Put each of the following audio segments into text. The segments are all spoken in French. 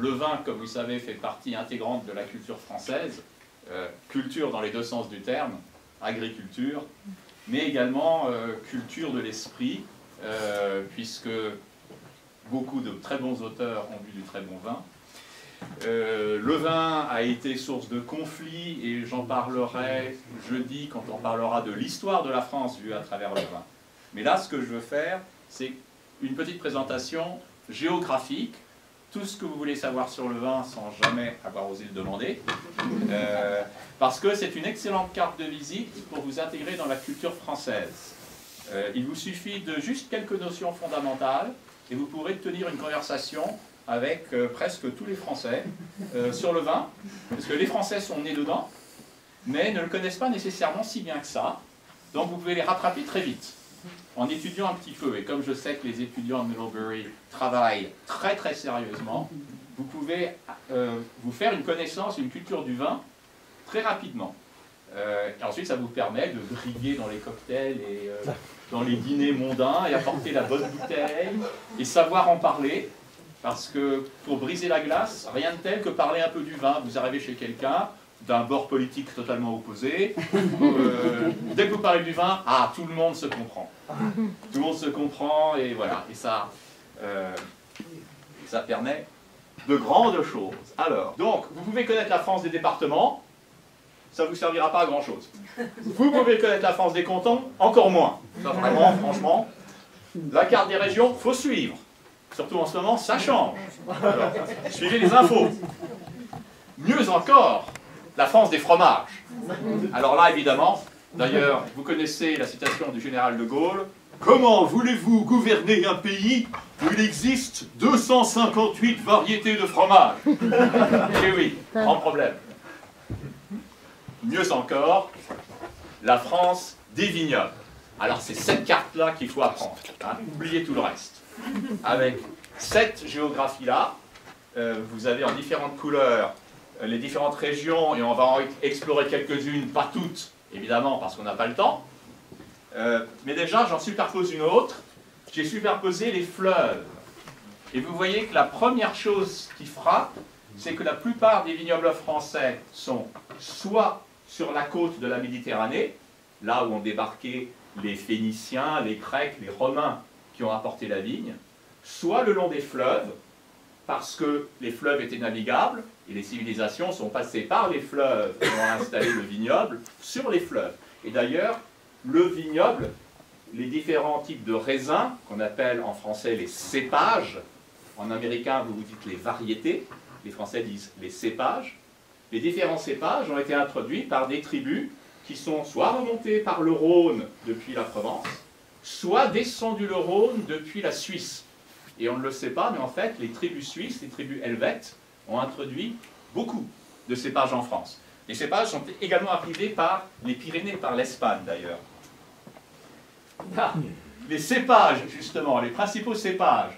le vin, comme vous savez, fait partie intégrante de la culture française, culture dans les deux sens du terme, agriculture, mais également culture de l'esprit, puisque beaucoup de très bons auteurs ont bu du très bon vin. Le vin a été source de conflits, et j'en parlerai jeudi quand on parlera de l'histoire de la France vue à travers le vin. Mais là, ce que je veux faire, c'est une petite présentation géographique, tout ce que vous voulez savoir sur le vin sans jamais avoir osé le demander, parce que c'est une excellente carte de visite pour vous intégrer dans la culture française. Il vous suffit de juste quelques notions fondamentales et vous pourrez tenir une conversation avec presque tous les Français sur le vin, parce que les Français sont nés dedans, mais ne le connaissent pas nécessairement si bien que ça, donc vous pouvez les rattraper très vite en étudiant un petit peu. Et comme je sais que les étudiants de Middlebury travaillent très très sérieusement, vous pouvez vous faire une connaissance, une culture du vin très rapidement. Et ensuite, ça vous permet de briller dans les cocktails et dans les dîners mondains et apporter la bonne bouteille et savoir en parler. Parce que pour briser la glace, rien de tel que parler un peu du vin. Vous arrivez chez quelqu'un d'un bord politique totalement opposé. Dès que vous parlez du vin, ah, tout le monde se comprend. Tout le monde se comprend et voilà. Et ça permet de grandes choses. Alors, donc, vous pouvez connaître la France des départements, ça ne vous servira pas à grand chose. Vous pouvez connaître la France des cantons, encore moins. Ça, vraiment, franchement, la carte des régions, il faut suivre. Surtout en ce moment, ça change. Alors, suivez les infos. Mieux encore, la France des fromages. Alors là, évidemment, d'ailleurs, vous connaissez la citation du général de Gaulle. Comment voulez-vous gouverner un pays où il existe 258 variétés de fromage? Eh oui, grand problème. Mieux encore, la France des vignobles. Alors c'est cette carte-là qu'il faut apprendre. Hein. Oubliez tout le reste. Avec cette géographie-là, vous avez en différentes couleurs les différentes régions, et on va en explorer quelques-unes, pas toutes, évidemment, parce qu'on n'a pas le temps. Mais déjà, j'en superpose une autre. J'ai superposé les fleuves. Et vous voyez que la première chose qui frappe, c'est que la plupart des vignobles français sont soit sur la côte de la Méditerranée, là où ont débarqué les Phéniciens, les Grecs, les Romains qui ont apporté la vigne, soit le long des fleuves, parce que les fleuves étaient navigables, et les civilisations sont passées par les fleuves et ont installé le vignoble sur les fleuves. Et d'ailleurs, le vignoble, les différents types de raisins, qu'on appelle en français les cépages, en américain vous dites les variétés, les Français disent les cépages, les différents cépages ont été introduits par des tribus qui sont soit remontées par le Rhône depuis la Provence, soit descendues le Rhône depuis la Suisse. Et on ne le sait pas, mais en fait, les tribus suisses, les tribus helvètes, ont introduit beaucoup de cépages en France. Les cépages sont également arrivés par les Pyrénées, par l'Espagne d'ailleurs. Là, les cépages, justement, les principaux cépages,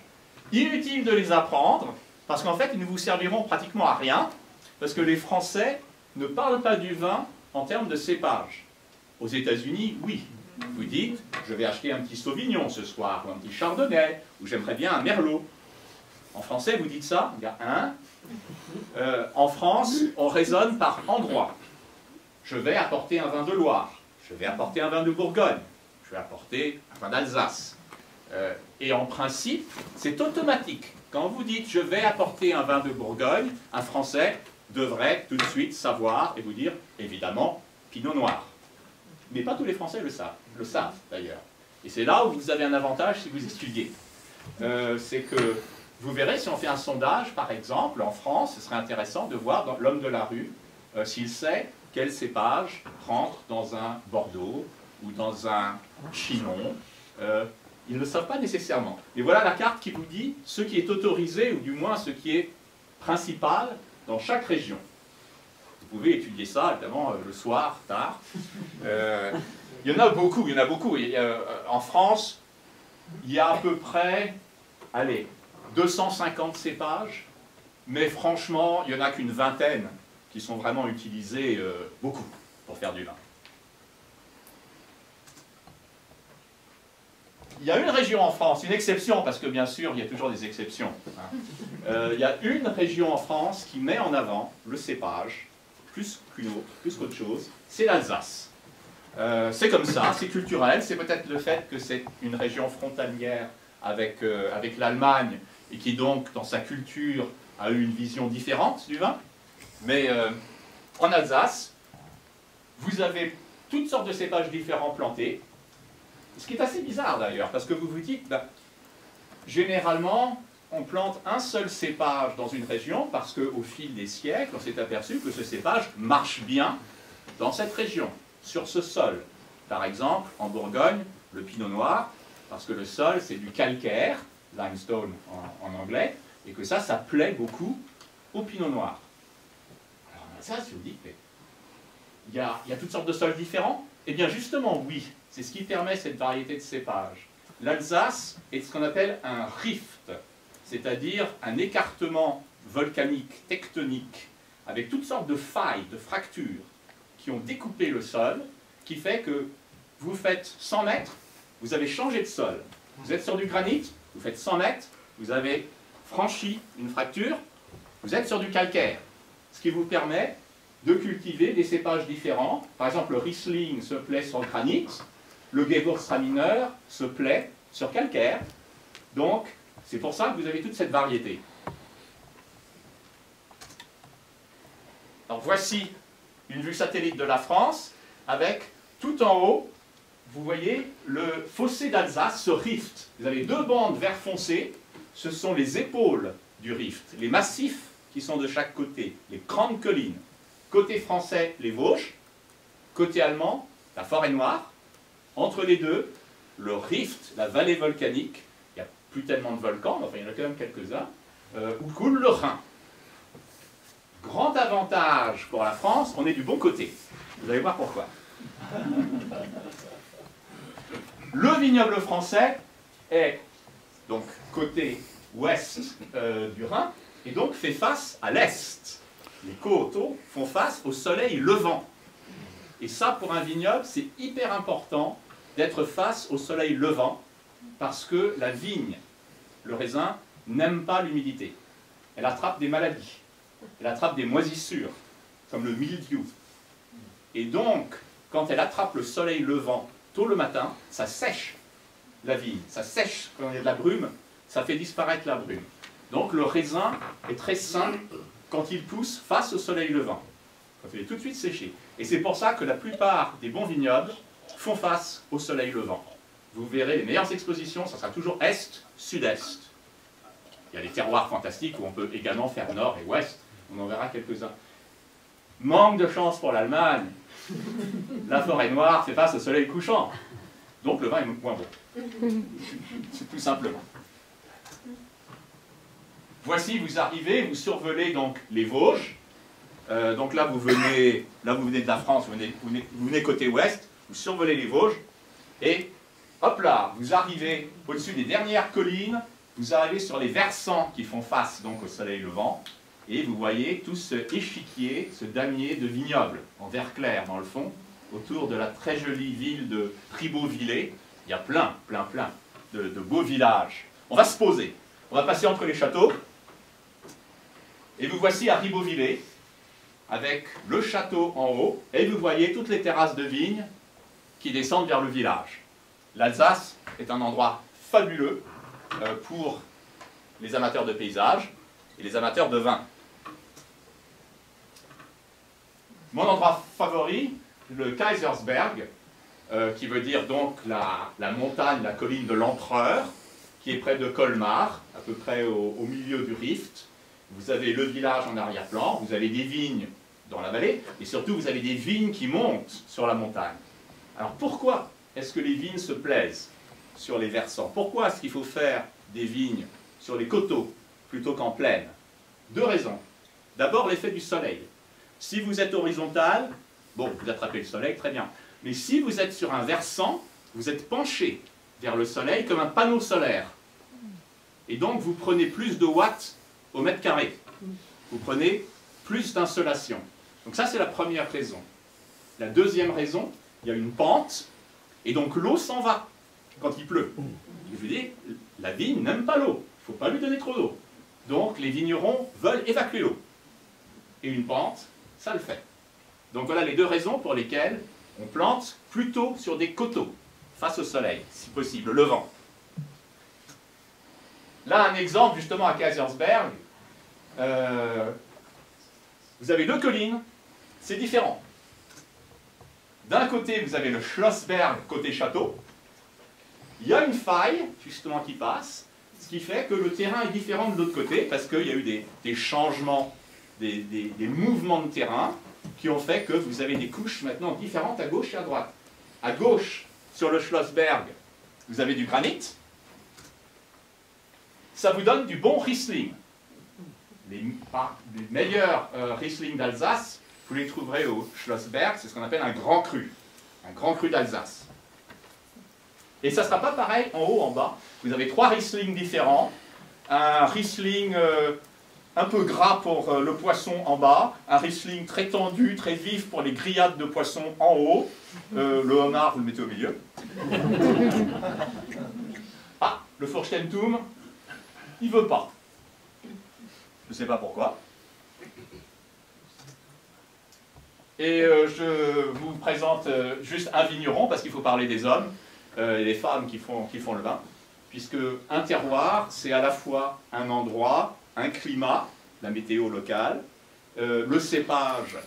inutile de les apprendre, parce qu'en fait, ils ne vous serviront pratiquement à rien, parce que les Français ne parlent pas du vin en termes de cépage. Aux États-Unis, oui. Vous dites, je vais acheter un petit Sauvignon ce soir, ou un petit Chardonnay, ou j'aimerais bien un Merlot. En français, vous dites ça, il y a un. En France, on raisonne par endroit. Je vais apporter un vin de Loire, je vais apporter un vin de Bourgogne, je vais apporter un vin d'Alsace. Et en principe, c'est automatique. Quand vous dites, je vais apporter un vin de Bourgogne, un Français devrait tout de suite savoir et vous dire, évidemment, Pinot Noir. Mais pas tous les Français le savent d'ailleurs. Et c'est là où vous avez un avantage si vous étudiez. C'est que vous verrez, si on fait un sondage, par exemple, en France, ce serait intéressant de voir dans l'homme de la rue s'il sait quel cépage rentre dans un Bordeaux ou dans un Chinon. Ils ne le savent pas nécessairement. Et voilà la carte qui vous dit ce qui est autorisé, ou du moins ce qui est principal dans chaque région. Vous pouvez étudier ça, évidemment, le soir, tard. Il y en a beaucoup, il y en a beaucoup. Et, en France, il y a à peu près, allez, 250 cépages, mais franchement, il n'y en a qu'une vingtaine qui sont vraiment utilisés beaucoup pour faire du vin. il y a une région en France, une exception, parce que bien sûr, il y a toujours des exceptions. Hein. Il y a une région en France qui met en avant le cépage, plus qu'une autre, plus qu'autre chose, c'est l'Alsace. C'est comme ça, c'est culturel, c'est peut-être le fait que c'est une région frontalière avec l'Allemagne, et qui donc, dans sa culture, a eu une vision différente du vin. Mais en Alsace, vous avez toutes sortes de cépages différents plantés, ce qui est assez bizarre d'ailleurs, parce que vous vous dites, ben, généralement, on plante un seul cépage dans une région, parce qu'au fil des siècles, on s'est aperçu que ce cépage marche bien dans cette région, sur ce sol. Par exemple, en Bourgogne, le pinot noir, parce que le sol, c'est du calcaire, limestone en anglais, et que ça plaît beaucoup au pinot noir. Alors ça, si vous dites, mais il y a toutes sortes de sols différents. Eh bien justement, oui, c'est ce qui permet cette variété de cépages. L'Alsace est ce qu'on appelle un rift, c'est-à-dire un écartement volcanique, tectonique, avec toutes sortes de failles, de fractures, qui ont découpé le sol, qui fait que vous faites 100 mètres, vous avez changé de sol. Vous êtes sur du granit, vous faites 100 mètres, vous avez franchi une fracture, vous êtes sur du calcaire. Ce qui vous permet de cultiver des cépages différents. Par exemple, le Riesling se plaît sur le granit, le Gewürztraminer se plaît sur calcaire. Donc, c'est pour ça que vous avez toute cette variété. Alors, voici une vue satellite de la France, avec tout en haut, vous voyez le fossé d'Alsace, ce rift. Vous avez deux bandes vert foncé, ce sont les épaules du rift, les massifs qui sont de chaque côté, les grandes collines. Côté français, les Vosges, côté allemand, la forêt noire. Entre les deux, le rift, la vallée volcanique, il n'y a plus tellement de volcans, mais enfin il y en a quand même quelques-uns, où coule le Rhin. Grand avantage pour la France, on est du bon côté. Vous allez voir pourquoi. Le vignoble français est donc côté ouest du Rhin, et donc fait face à l'est. Les côtes font face au soleil levant. Et ça, pour un vignoble, c'est hyper important d'être face au soleil levant, parce que la vigne, le raisin, n'aime pas l'humidité. Elle attrape des maladies, elle attrape des moisissures, comme le mildiou. Et donc, quand elle attrape le soleil levant tôt le matin, ça sèche la vigne, ça sèche quand il y a de la brume, ça fait disparaître la brume. Donc le raisin est très sain quand il pousse face au soleil levant, quand il est tout de suite séché. Et c'est pour ça que la plupart des bons vignobles font face au soleil levant. Vous verrez, les meilleures expositions, ça sera toujours est-sud-est. Il y a des terroirs fantastiques où on peut également faire nord et ouest, on en verra quelques-uns. Manque de chance pour l'Allemagne, la forêt noire fait face au soleil couchant. Donc le vin est moins bon. C'est tout simplement. Voici, vous arrivez, vous survolez donc les Vosges. Donc là vous venez de la France, vous venez côté ouest, vous survolez les Vosges, et hop là, vous arrivez au-dessus des dernières collines, vous arrivez sur les versants qui font face donc au soleil levant, et vous voyez tout ce échiquier, ce damier de vignobles, en vert clair dans le fond, autour de la très jolie ville de Ribeauvillé. Il y a plein de beaux villages. On va se poser, on va passer entre les châteaux, et vous voici à Ribeauvillé, avec le château en haut, et vous voyez toutes les terrasses de vignes qui descendent vers le village. L'Alsace est un endroit fabuleux pour les amateurs de paysages et les amateurs de vin. Mon endroit favori, le Kaisersberg, qui veut dire donc la montagne, la colline de l'empereur, qui est près de Colmar, à peu près au milieu du Rift. Vous avez le village en arrière-plan, vous avez des vignes dans la vallée, et surtout vous avez des vignes qui montent sur la montagne. Alors pourquoi est-ce que les vignes se plaisent sur les versants? Pourquoi est-ce qu'il faut faire des vignes sur les coteaux plutôt qu'en plaine? Deux raisons. D'abord l'effet du soleil. Si vous êtes horizontal, bon, vous attrapez le soleil, très bien. Mais si vous êtes sur un versant, vous êtes penché vers le soleil comme un panneau solaire. Et donc vous prenez plus de watts au mètre carré. Vous prenez plus d'insolation. Donc ça c'est la première raison. La deuxième raison, il y a une pente, et donc l'eau s'en va. quand il pleut. Je vous dis, la vigne n'aime pas l'eau, il ne faut pas lui donner trop d'eau. Donc les vignerons veulent évacuer l'eau. Et une pente, ça le fait. Donc voilà les deux raisons pour lesquelles on plante plutôt sur des coteaux, face au soleil, si possible, le vent. Là, un exemple justement à Kaisersberg. Vous avez deux collines, c'est différent. D'un côté, vous avez le Schlossberg côté château. Il y a une faille, justement, qui passe, ce qui fait que le terrain est différent de l'autre côté, parce qu'il y a eu des changements, des mouvements de terrain, qui ont fait que vous avez des couches maintenant différentes à gauche et à droite. À gauche, sur le Schlossberg, vous avez du granit. Ça vous donne du bon Riesling. Les meilleurs Riesling d'Alsace, vous les trouverez au Schlossberg, c'est ce qu'on appelle un grand cru d'Alsace. Et ça ne sera pas pareil en haut, en bas. Vous avez 3 Riesling différents, un Riesling un peu gras pour le poisson en bas, un Riesling très tendu, très vif pour les grillades de poisson en haut, le homard, vous le mettez au milieu. Ah, le Furstentum, il ne veut pas. Je ne sais pas pourquoi. Et je vous présente juste un vigneron, parce qu'il faut parler des hommes et des femmes qui font le vin, puisque un terroir, c'est à la fois un endroit, un climat, la météo locale, le cépage,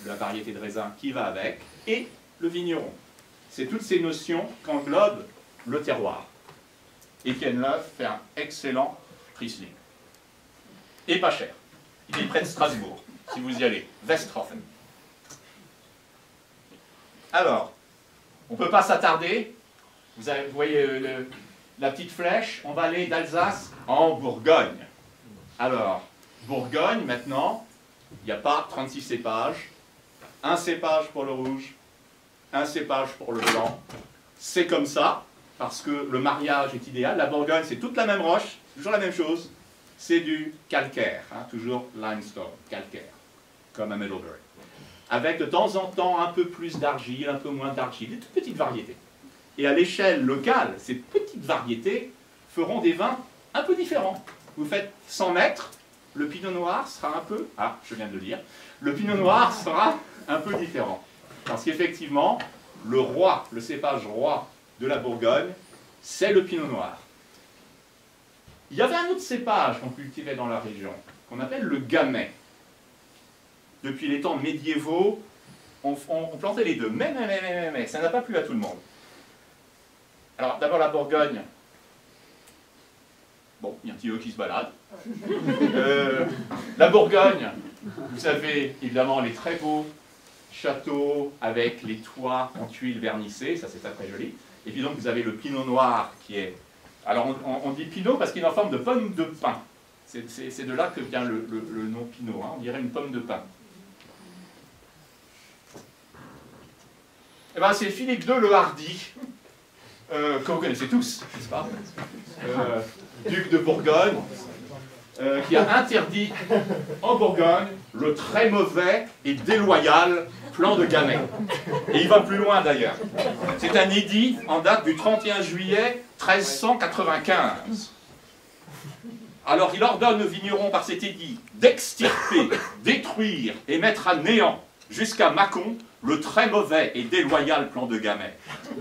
la variété de raisin qui va avec, et le vigneron. C'est toutes ces notions qu'englobe le terroir. Étienne Leuf fait un excellent Riesling. Et pas cher. Il est près de Strasbourg, si vous y allez. Westhofen. Alors, on ne peut pas s'attarder. Vous voyez la petite flèche. On va aller d'Alsace en Bourgogne. Alors, Bourgogne, maintenant, il n'y a pas 36 cépages. Un cépage pour le rouge, un cépage pour le blanc. C'est comme ça, parce que le mariage est idéal. La Bourgogne, c'est toute la même roche, toujours la même chose. C'est du calcaire, hein, toujours limestone, calcaire, comme à Middlebury. Avec de temps en temps un peu plus d'argile, un peu moins d'argile, des toutes petites variétés. Et à l'échelle locale, ces petites variétés feront des vins un peu différents. Vous faites 100 mètres, le pinot noir sera un peu... Ah, je viens de le dire. Le pinot noir sera un peu différent. Parce qu'effectivement, le roi, le cépage roi de la Bourgogne, c'est le pinot noir. Il y avait un autre cépage qu'on cultivait dans la région, qu'on appelle le gamay. Depuis les temps médiévaux, on plantait les deux. Mais, ça n'a pas plu à tout le monde. Alors, d'abord la Bourgogne. Bon, il y a un petit eux qui se balade. La Bourgogne, vous avez évidemment les très beaux châteaux avec les toits en tuiles vernissées, ça c'est très joli. Et puis donc vous avez le pinot noir qui est... Alors on dit pinot parce qu'il est en forme de pomme de pin. C'est de là que vient le nom pinot, hein. On dirait une pomme de pin. Eh ben, c'est Philippe II le Hardi, que vous connaissez tous, n'est-ce pas, duc de Bourgogne, qui a interdit en Bourgogne le très mauvais et déloyal plan de Gamay. Et il va plus loin d'ailleurs. C'est un édit en date du 31 juillet 1395. Alors il ordonne aux vignerons par cet édit d'extirper, détruire et mettre à néant jusqu'à Mâcon le très mauvais et déloyal plan de Gamay,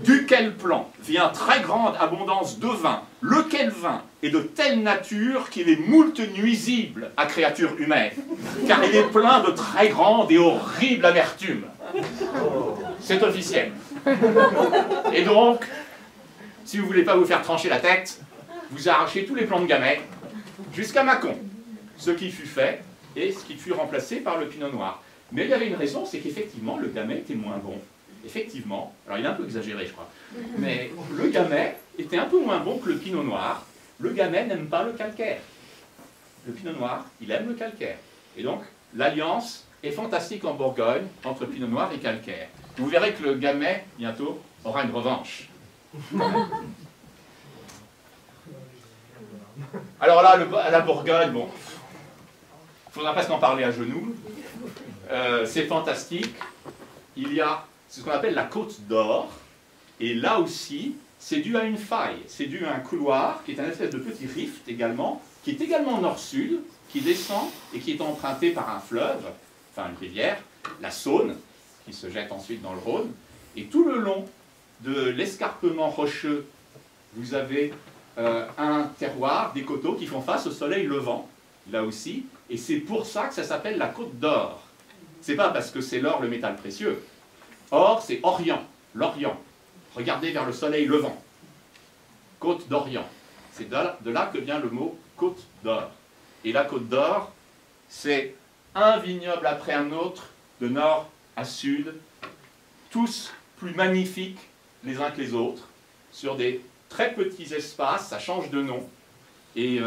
duquel plan vient très grande abondance de vin, lequel vin est de telle nature qu'il est moult nuisible à créature humaine, car il est plein de très grande et horrible amertume. C'est officiel. Et donc, si vous ne voulez pas vous faire trancher la tête, vous arrachez tous les plants de Gamay jusqu'à Mâcon, ce qui fut fait et ce qui fut remplacé par le pinot noir. Mais il y avait une raison, c'est qu'effectivement, le Gamay était moins bon. Effectivement, alors il est un peu exagéré, je crois, mais le Gamay était un peu moins bon que le pinot noir. Le Gamay n'aime pas le calcaire. Le pinot noir, il aime le calcaire. Et donc, l'alliance est fantastique en Bourgogne entre pinot noir et calcaire. Vous verrez que le Gamay, bientôt, aura une revanche. Alors là, la Bourgogne, bon, il faudra presque en parler à genoux. C'est fantastique. Il y a ce qu'on appelle la Côte d'Or. Et là aussi, c'est dû à une faille, c'est dû à un couloir qui est un espèce de petit rift également, qui est également nord-sud, qui descend et qui est emprunté par un fleuve, enfin une rivière, la Saône, qui se jette ensuite dans le Rhône. Et tout le long de l'escarpement rocheux, vous avez un terroir, des coteaux qui font face au soleil levant, là aussi, et c'est pour ça que ça s'appelle la Côte d'Or. C'est pas parce que c'est l'or le métal précieux. Or, c'est Orient, l'Orient. Regardez vers le soleil levant. Côte d'Orient. C'est de là que vient le mot Côte d'Or. Et la Côte d'Or, c'est un vignoble après un autre, de nord à sud, tous plus magnifiques les uns que les autres, sur des très petits espaces, ça change de nom, et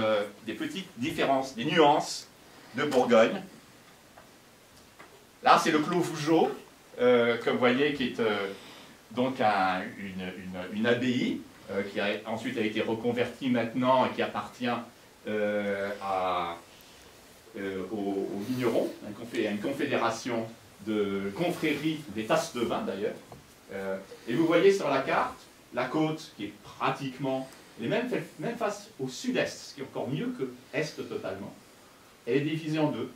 des petites différences, des nuances de Bourgogne. Là, c'est le Clos Vougeot, que vous voyez, qui est donc une abbaye, qui ensuite a été reconvertie maintenant et qui appartient aux vignerons, à une confédération de confréries des tasses de vin d'ailleurs. Et vous voyez sur la carte, la côte qui est pratiquement même face au sud-est, ce qui est encore mieux que est totalement. Elle est divisée en deux.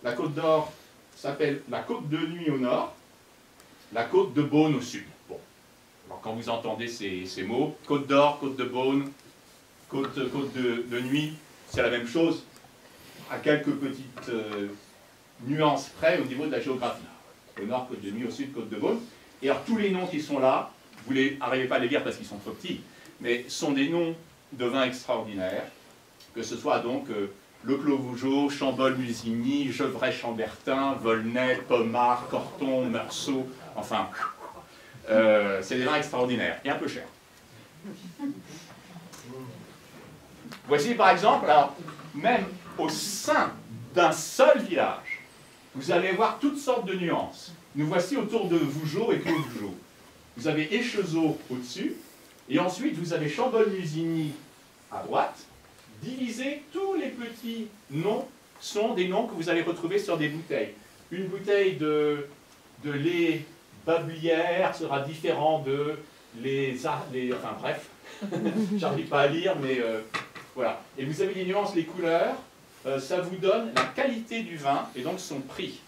La Côte d'Or s'appelle la Côte de Nuit au nord, la Côte de Beaune au sud. Bon. Alors quand vous entendez ces mots, Côte d'Or, Côte de Beaune, Côte de Nuit, c'est la même chose, à quelques petites nuances près au niveau de la géographie. Au nord, Côte de Nuit, au sud, Côte de Beaune. Et alors tous les noms qui sont là, vous n'arrivez pas à les lire parce qu'ils sont trop petits, mais sont des noms de vins extraordinaires, que ce soit donc le Clos Vougeot, Chambol-Musigny, Gevrey-Chambertin, Volnay, Pommard, Corton, Meursault, enfin, c'est des vins extraordinaires et un peu chers. Voici par exemple, alors, même au sein d'un seul village, vous allez voir toutes sortes de nuances. Nous voici autour de Vougeot et Clos Vougeot. Vous avez Échezeaux au-dessus, et ensuite vous avez Chambol-Musigny à droite. Divisés, tous les petits noms sont des noms que vous allez retrouver sur des bouteilles. Une bouteille de lait Bablière sera différent de enfin bref, j'arrive pas à lire, mais voilà. Et vous avez les nuances, les couleurs, ça vous donne la qualité du vin et donc son prix.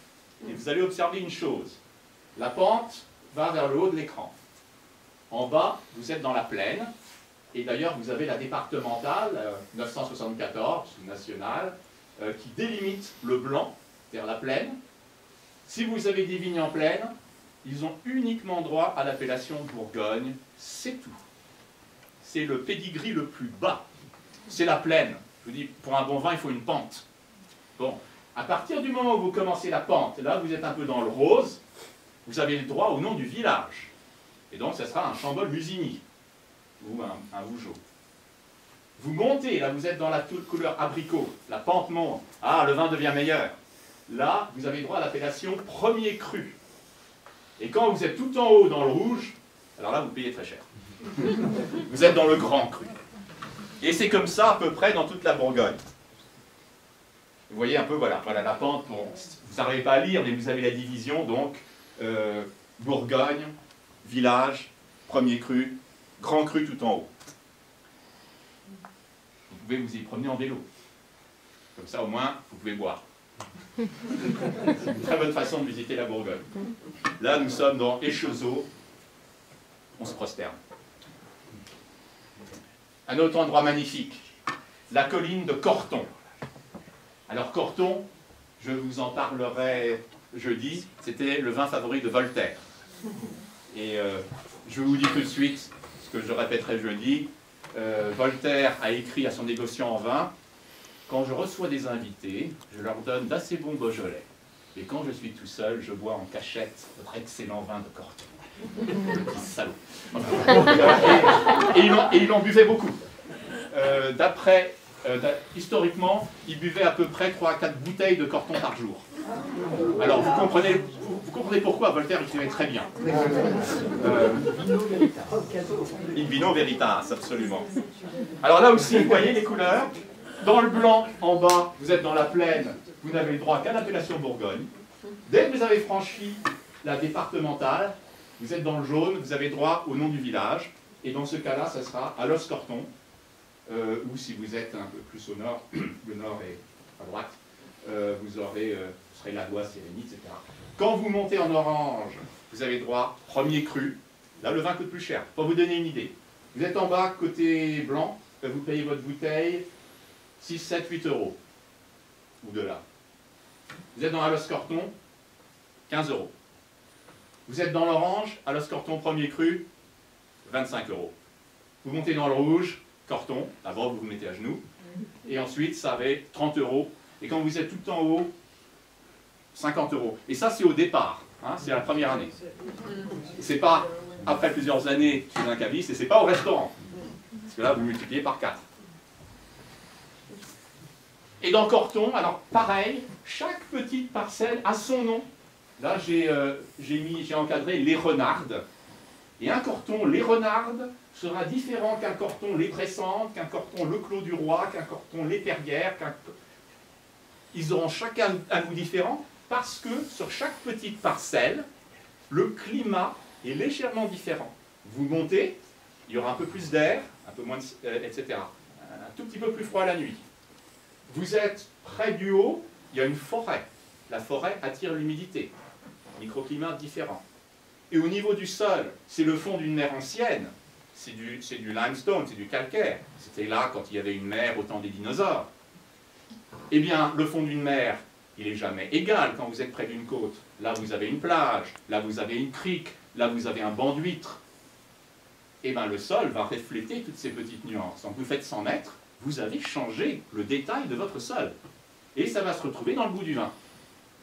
Et vous allez observer une chose, la pente va vers le haut de l'écran. En bas, vous êtes dans la plaine, et d'ailleurs vous avez la départementale 974, nationale, qui délimite le blanc vers la plaine. Si vous avez des vignes en plaine, ils ont uniquement droit à l'appellation Bourgogne, c'est tout. C'est le pédigree le plus bas, c'est la plaine. Je vous dis, pour un bon vin, il faut une pente. Bon, à partir du moment où vous commencez la pente, là vous êtes un peu dans le rose, vous avez le droit au nom du village. Et donc, ce sera un Chambol-Musigny ou un Vougeot. Vous montez, là, vous êtes dans la couleur abricot, la pente monte. Ah, le vin devient meilleur. Là, vous avez droit à l'appellation premier cru. Et quand vous êtes tout en haut dans le rouge, alors là, vous payez très cher. Vous êtes dans le grand cru. Et c'est comme ça, à peu près, dans toute la Bourgogne. Vous voyez un peu, voilà la pente. Bon, vous n'arrivez pas à lire, mais vous avez la division, donc, Bourgogne, village, premier cru, grand cru tout en haut. Vous pouvez vous y promener en vélo. Comme ça, au moins, vous pouvez boire. C'est une très bonne façon de visiter la Bourgogne. Là, nous sommes dans Échezeaux. On se prosterne. Un autre endroit magnifique, la colline de Corton. Alors, Corton, je vous en parlerai jeudi, c'était le vin favori de Voltaire. Et je vous dis tout de suite, ce que je répéterai jeudi, Voltaire a écrit à son négociant en vin, « Quand je reçois des invités, je leur donne d'assez bons Beaujolais. Et quand je suis tout seul, je bois en cachette votre excellent vin de Corton. » Le petit salaud. Et il en buvait beaucoup. Historiquement, il buvait à peu près 3 à 4 bouteilles de Corton par jour. Alors, vous comprenez pourquoi Voltaire écrivait très bien. In vino veritas, absolument. Alors là aussi, vous voyez les couleurs. Dans le blanc, en bas, vous êtes dans la plaine, vous n'avez le droit qu'à l'appellation Bourgogne. Dès que vous avez franchi la départementale, vous êtes dans le jaune, vous avez droit au nom du village. Et dans ce cas-là, ça sera à Los-Corton, ou si vous êtes un peu plus au nord, le nord est à droite, vous serez la loi Sérénie, etc. Quand vous montez en orange, vous avez droit, premier cru, là le vin coûte plus cher. Pour vous donner une idée, vous êtes en bas, côté blanc, vous payez votre bouteille 6, 7, 8 euros, ou de là. Vous êtes dans la Los-Corton, 15 euros. Vous êtes dans l'orange, à Los-Corton premier cru, 25 euros. Vous montez dans le rouge, Corton, d'abord vous vous mettez à genoux, et ensuite ça va être 30 euros. Et quand vous êtes tout en haut, 50 euros. Et ça c'est au départ, hein, c'est la première année. C'est pas après plusieurs années chez un caviste, et c'est pas au restaurant. Parce que là vous multipliez par 4. Et dans Corton, alors pareil, chaque petite parcelle a son nom. Là j'ai encadré les renardes. Et un Corton les renardes sera différent qu'un Corton les Bressantes, qu'un Corton le Clos du Roi, qu'un Corton les Perrières. Ils auront chacun un goût différent parce que sur chaque petite parcelle, le climat est légèrement différent. Vous montez, il y aura un peu plus d'air, un peu moins, etc. Un tout petit peu plus froid la nuit. Vous êtes près du haut, il y a une forêt. La forêt attire l'humidité. Microclimat différent. Et au niveau du sol, c'est le fond d'une mer ancienne. C'est du limestone, c'est du calcaire. C'était là quand il y avait une mer au temps des dinosaures. Eh bien, le fond d'une mer, il n'est jamais égal quand vous êtes près d'une côte. Là, vous avez une plage, là, vous avez une crique, là, vous avez un banc d'huîtres. Eh bien, le sol va refléter toutes ces petites nuances. Donc, vous faites 100 mètres, vous avez changé le détail de votre sol. Et ça va se retrouver dans le goût du vin.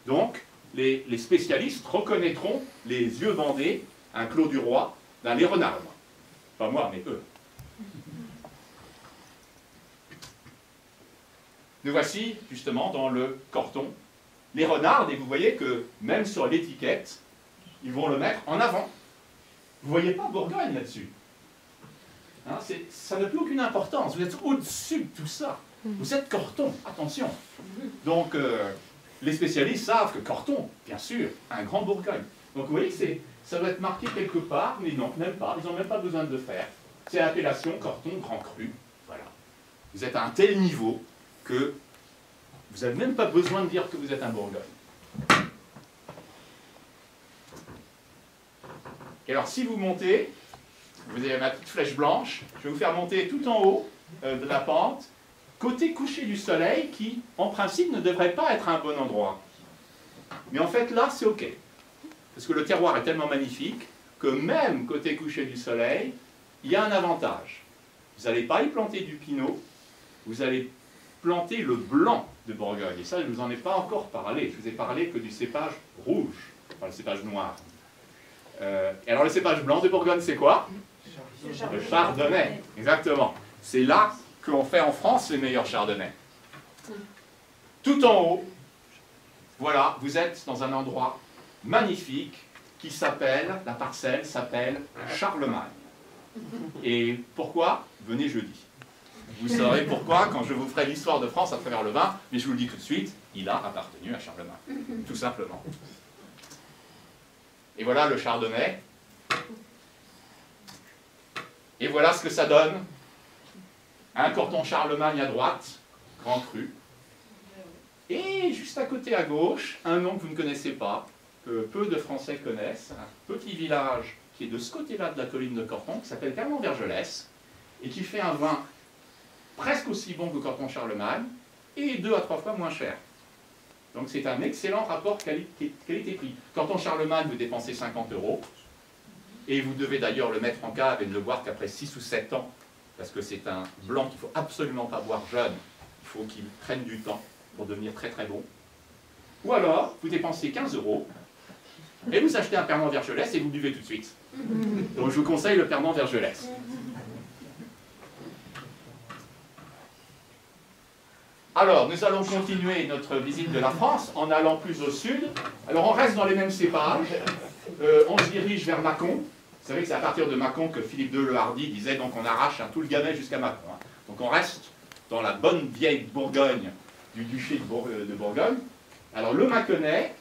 Donc, les spécialistes reconnaîtront les yeux bandés, un Clos du Roi, d'un les renards. Pas moi, mais eux. Nous voici justement dans le Corton. Les renards, et vous voyez que même sur l'étiquette, ils vont le mettre en avant. Vous ne voyez pas Bourgogne là-dessus. Hein, ça n'a plus aucune importance. Vous êtes au-dessus de tout ça. Vous êtes Corton, attention. Donc, les spécialistes savent que Corton, bien sûr, un grand Bourgogne. Donc, vous voyez que ça doit être marqué quelque part, mais non, même pas. Ils n'ont même pas besoin de le faire. C'est l'appellation Corton Grand Cru. Voilà. Vous êtes à un tel niveau que vous n'avez même pas besoin de dire que vous êtes un Bourgogne. Et alors, si vous montez, vous avez ma petite flèche blanche, je vais vous faire monter tout en haut de la pente, côté coucher du soleil, qui, en principe, ne devrait pas être à un bon endroit. Mais en fait, là, c'est OK. Parce que le terroir est tellement magnifique que même côté coucher du soleil, il y a un avantage. Vous n'allez pas y planter du pinot, vous allez planter le blanc de Bourgogne. Et ça, je ne vous en ai pas encore parlé. Je vous ai parlé que du cépage rouge, enfin le cépage noir. Et alors le cépage blanc de Bourgogne, c'est quoi? Le chardonnay, exactement. C'est là qu'on fait en France les meilleurs chardonnays. Tout en haut, voilà, vous êtes dans un endroit magnifique qui s'appelle, la parcelle s'appelle Charlemagne. Et pourquoi? Venez jeudi. Vous saurez pourquoi quand je vous ferai l'histoire de France à travers le vin, mais je vous le dis tout de suite, il a appartenu à Charlemagne, tout simplement. Et voilà le chardonnay. Et voilà ce que ça donne. Un Corton Charlemagne à droite, grand cru. Et juste à côté à gauche, un nom que vous ne connaissez pas, que peu de Français connaissent, un petit village qui est de ce côté-là de la colline de Corton, qui s'appelle Clermont-Vergelès, et qui fait un vin presque aussi bon que Corton Charlemagne, et 2 à 3 fois moins cher. Donc c'est un excellent rapport qualité-prix. Corton Charlemagne, vous dépensez 50 €, et vous devez d'ailleurs le mettre en cave et ne le boire qu'après 6 ou 7 ans, parce que c'est un blanc qu'il ne faut absolument pas boire jeune, il faut qu'il prenne du temps pour devenir très très bon. Ou alors, vous dépensez 15 €, et vous achetez un Pernod Vergelès et vous buvez tout de suite. Donc je vous conseille le Pernod Vergelès. Alors, nous allons continuer notre visite de la France en allant plus au sud. Alors, on reste dans les mêmes cépages. On se dirige vers Mâcon. Vous savez que c'est à partir de Mâcon que Philippe II le Hardi disait, donc on arrache tout le Gamay jusqu'à Mâcon. Hein. Donc on reste dans la bonne vieille Bourgogne du duché de Bourgogne. Alors le Mâconnais,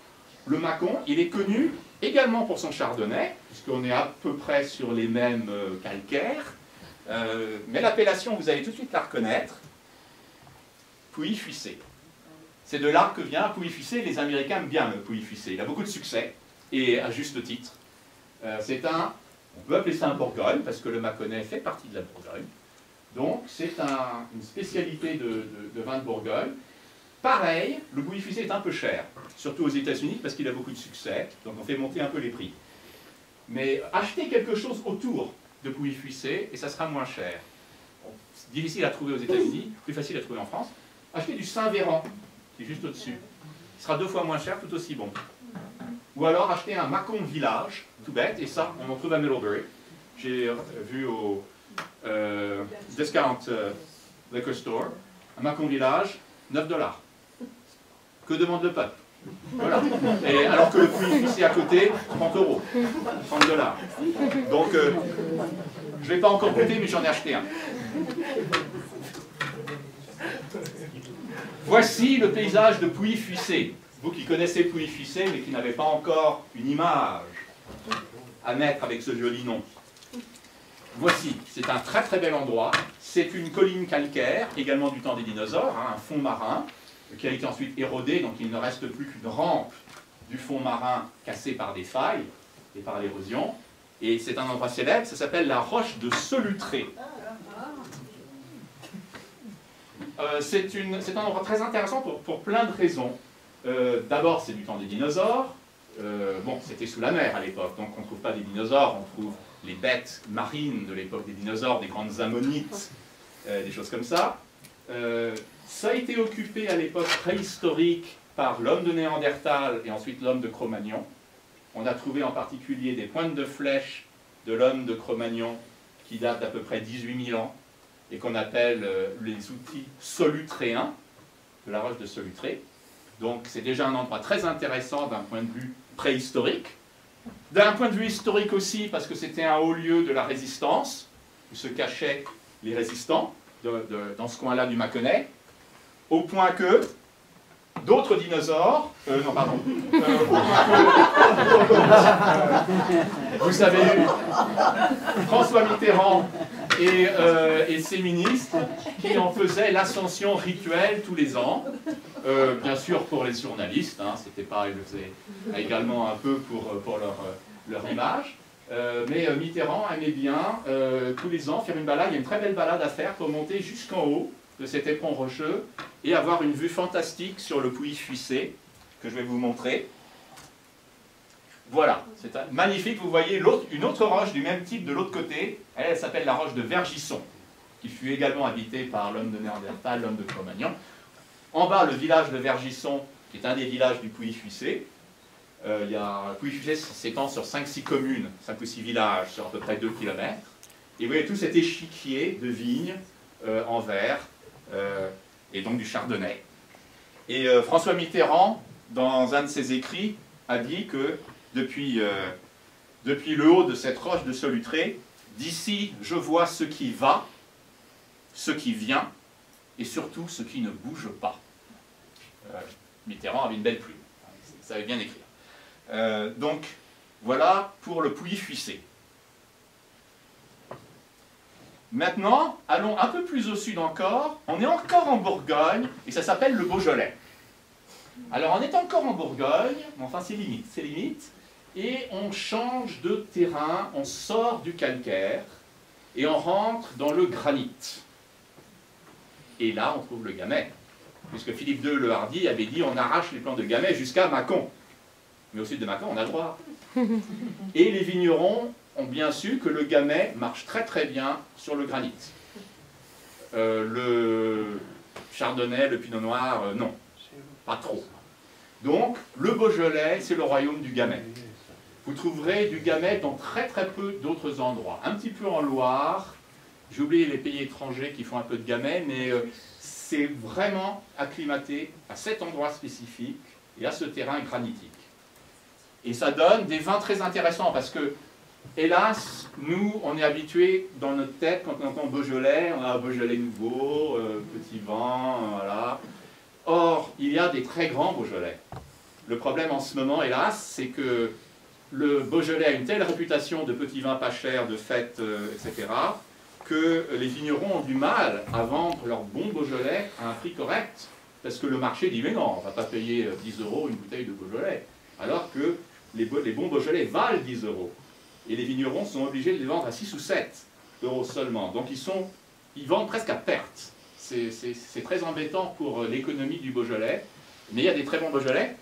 le Mâcon, il est connu également pour son chardonnay, puisqu'on est à peu près sur les mêmes calcaires, mais l'appellation, vous allez tout de suite la reconnaître, Pouilly-Fuissé. C'est de là que vient Pouilly-Fuissé. Les Américains aiment bien le Pouilly-Fuissé. Il a beaucoup de succès, et à juste titre. On peut appeler ça un Bourgogne, parce que le Mâconnais fait partie de la Bourgogne. Donc, c'est une spécialité de vin de Bourgogne. Pareil, le Pouilly-Fuissé est un peu cher, surtout aux États-Unis, parce qu'il a beaucoup de succès, donc on fait monter un peu les prix. Mais achetez quelque chose autour de Pouilly-Fuissé, et ça sera moins cher. Bon, c'est difficile à trouver aux États-Unis, plus facile à trouver en France. Achetez du Saint-Véran, qui est juste au-dessus. Il sera 2 fois moins cher, tout aussi bon. Ou alors achetez un Mâcon Village, tout bête, et ça, on en trouve à Middlebury. J'ai vu au Discount Liquor Store, un Mâcon Village, 9 $. Que demande le peuple? Voilà. Et alors que le Pouilly-Fuissé à côté, 30 €, 30 $. Donc, je ne vais pas encore goûter, mais j'en ai acheté un. Voici le paysage de Pouilly-Fuissé. Vous qui connaissez Pouilly-Fuissé, mais qui n'avez pas encore une image à mettre avec ce joli nom. Voici, c'est un très très bel endroit. C'est une colline calcaire, également du temps des dinosaures, hein, un fond marin, qui a été ensuite érodé, donc il ne reste plus qu'une rampe du fond marin cassée par des failles et par l'érosion. Et c'est un endroit célèbre, ça s'appelle la roche de Solutré. C'est un endroit très intéressant pour plein de raisons. D'abord, c'est du temps des dinosaures. Bon, c'était sous la mer à l'époque, donc on ne trouve pas des dinosaures, on trouve les bêtes marines de l'époque des dinosaures, des grandes ammonites, des choses comme ça. Ça a été occupé à l'époque préhistorique par l'homme de Néandertal et ensuite l'homme de Cro-Magnon. On a trouvé en particulier des pointes de flèches de l'homme de Cro-Magnon qui datent d'à peu près 18 000 ans et qu'on appelle les outils solutréens, de la roche de Solutré. Donc c'est déjà un endroit très intéressant d'un point de vue préhistorique. D'un point de vue historique aussi, parce que c'était un haut lieu de la résistance, où se cachaient les résistants dans ce coin-là du Mâconnais, au point que d'autres dinosaures, non pardon, au point que, vous savez, François Mitterrand et ses ministres qui en faisaient l'ascension rituelle tous les ans, bien sûr pour les journalistes, hein, c'était pas, ils le faisaient également un peu pour leur image, mais Mitterrand aimait bien tous les ans faire une balade. Il y a une très belle balade à faire pour monter jusqu'en haut de cet éperon rocheux et avoir une vue fantastique sur le Pouilly-Fuissé que je vais vous montrer. Voilà, c'est magnifique. Vous voyez une autre roche du même type de l'autre côté. Elle s'appelle la roche de Vergisson, qui fut également habitée par l'homme de Néandertal, l'homme de Cro-Magnon. En bas, le village de Vergisson, qui est un des villages du Pouilly-Fuissé. Pouilly-Fuissé s'étend sur 5-6 communes, 5 ou 6 villages, sur à peu près 2 km. Et vous voyez tout cet échiquier de vignes en verre, et donc du chardonnay. Et François Mitterrand, dans un de ses écrits, a dit que depuis le haut de cette roche de Solutré, d'ici je vois ce qui va, ce qui vient, et surtout ce qui ne bouge pas. Mitterrand avait une belle plume, il savait bien écrire. Donc, voilà pour le Pouilly-Fuissé. Maintenant, allons un peu plus au sud encore. On est encore en Bourgogne, et ça s'appelle le Beaujolais. Alors, on est encore en Bourgogne, mais enfin c'est limite, et on change de terrain, on sort du calcaire, et on rentre dans le granit. Et là, on trouve le Gamay, puisque Philippe II le Hardi avait dit on arrache les plants de Gamay jusqu'à Mâcon. Mais au sud de Mâcon, on a le droit. Et les vignerons ont bien su que le Gamay marche très très bien sur le granit. Le Chardonnay, le Pinot Noir, non, pas trop. Donc, le Beaujolais, c'est le royaume du Gamay. Vous trouverez du Gamay dans très très peu d'autres endroits. Un petit peu en Loire, j'ai oublié les pays étrangers qui font un peu de Gamay, mais c'est vraiment acclimaté à cet endroit spécifique et à ce terrain granitique. Et ça donne des vins très intéressants parce que, hélas, nous, on est habitués dans notre tête, quand on entend Beaujolais, on a Beaujolais nouveau, petit vin, voilà. Or, il y a des très grands Beaujolais. Le problème en ce moment, hélas, c'est que le Beaujolais a une telle réputation de petits vins pas chers, de fêtes, etc., que les vignerons ont du mal à vendre leur bon Beaujolais à un prix correct, parce que le marché dit, mais non, on ne va pas payer 10 € une bouteille de Beaujolais, alors que les bons Beaujolais valent 10 €. Et les vignerons sont obligés de les vendre à 6 ou 7 € seulement. Donc ils vendent presque à perte. C'est très embêtant pour l'économie du Beaujolais. Mais il y a des très bons Beaujolais.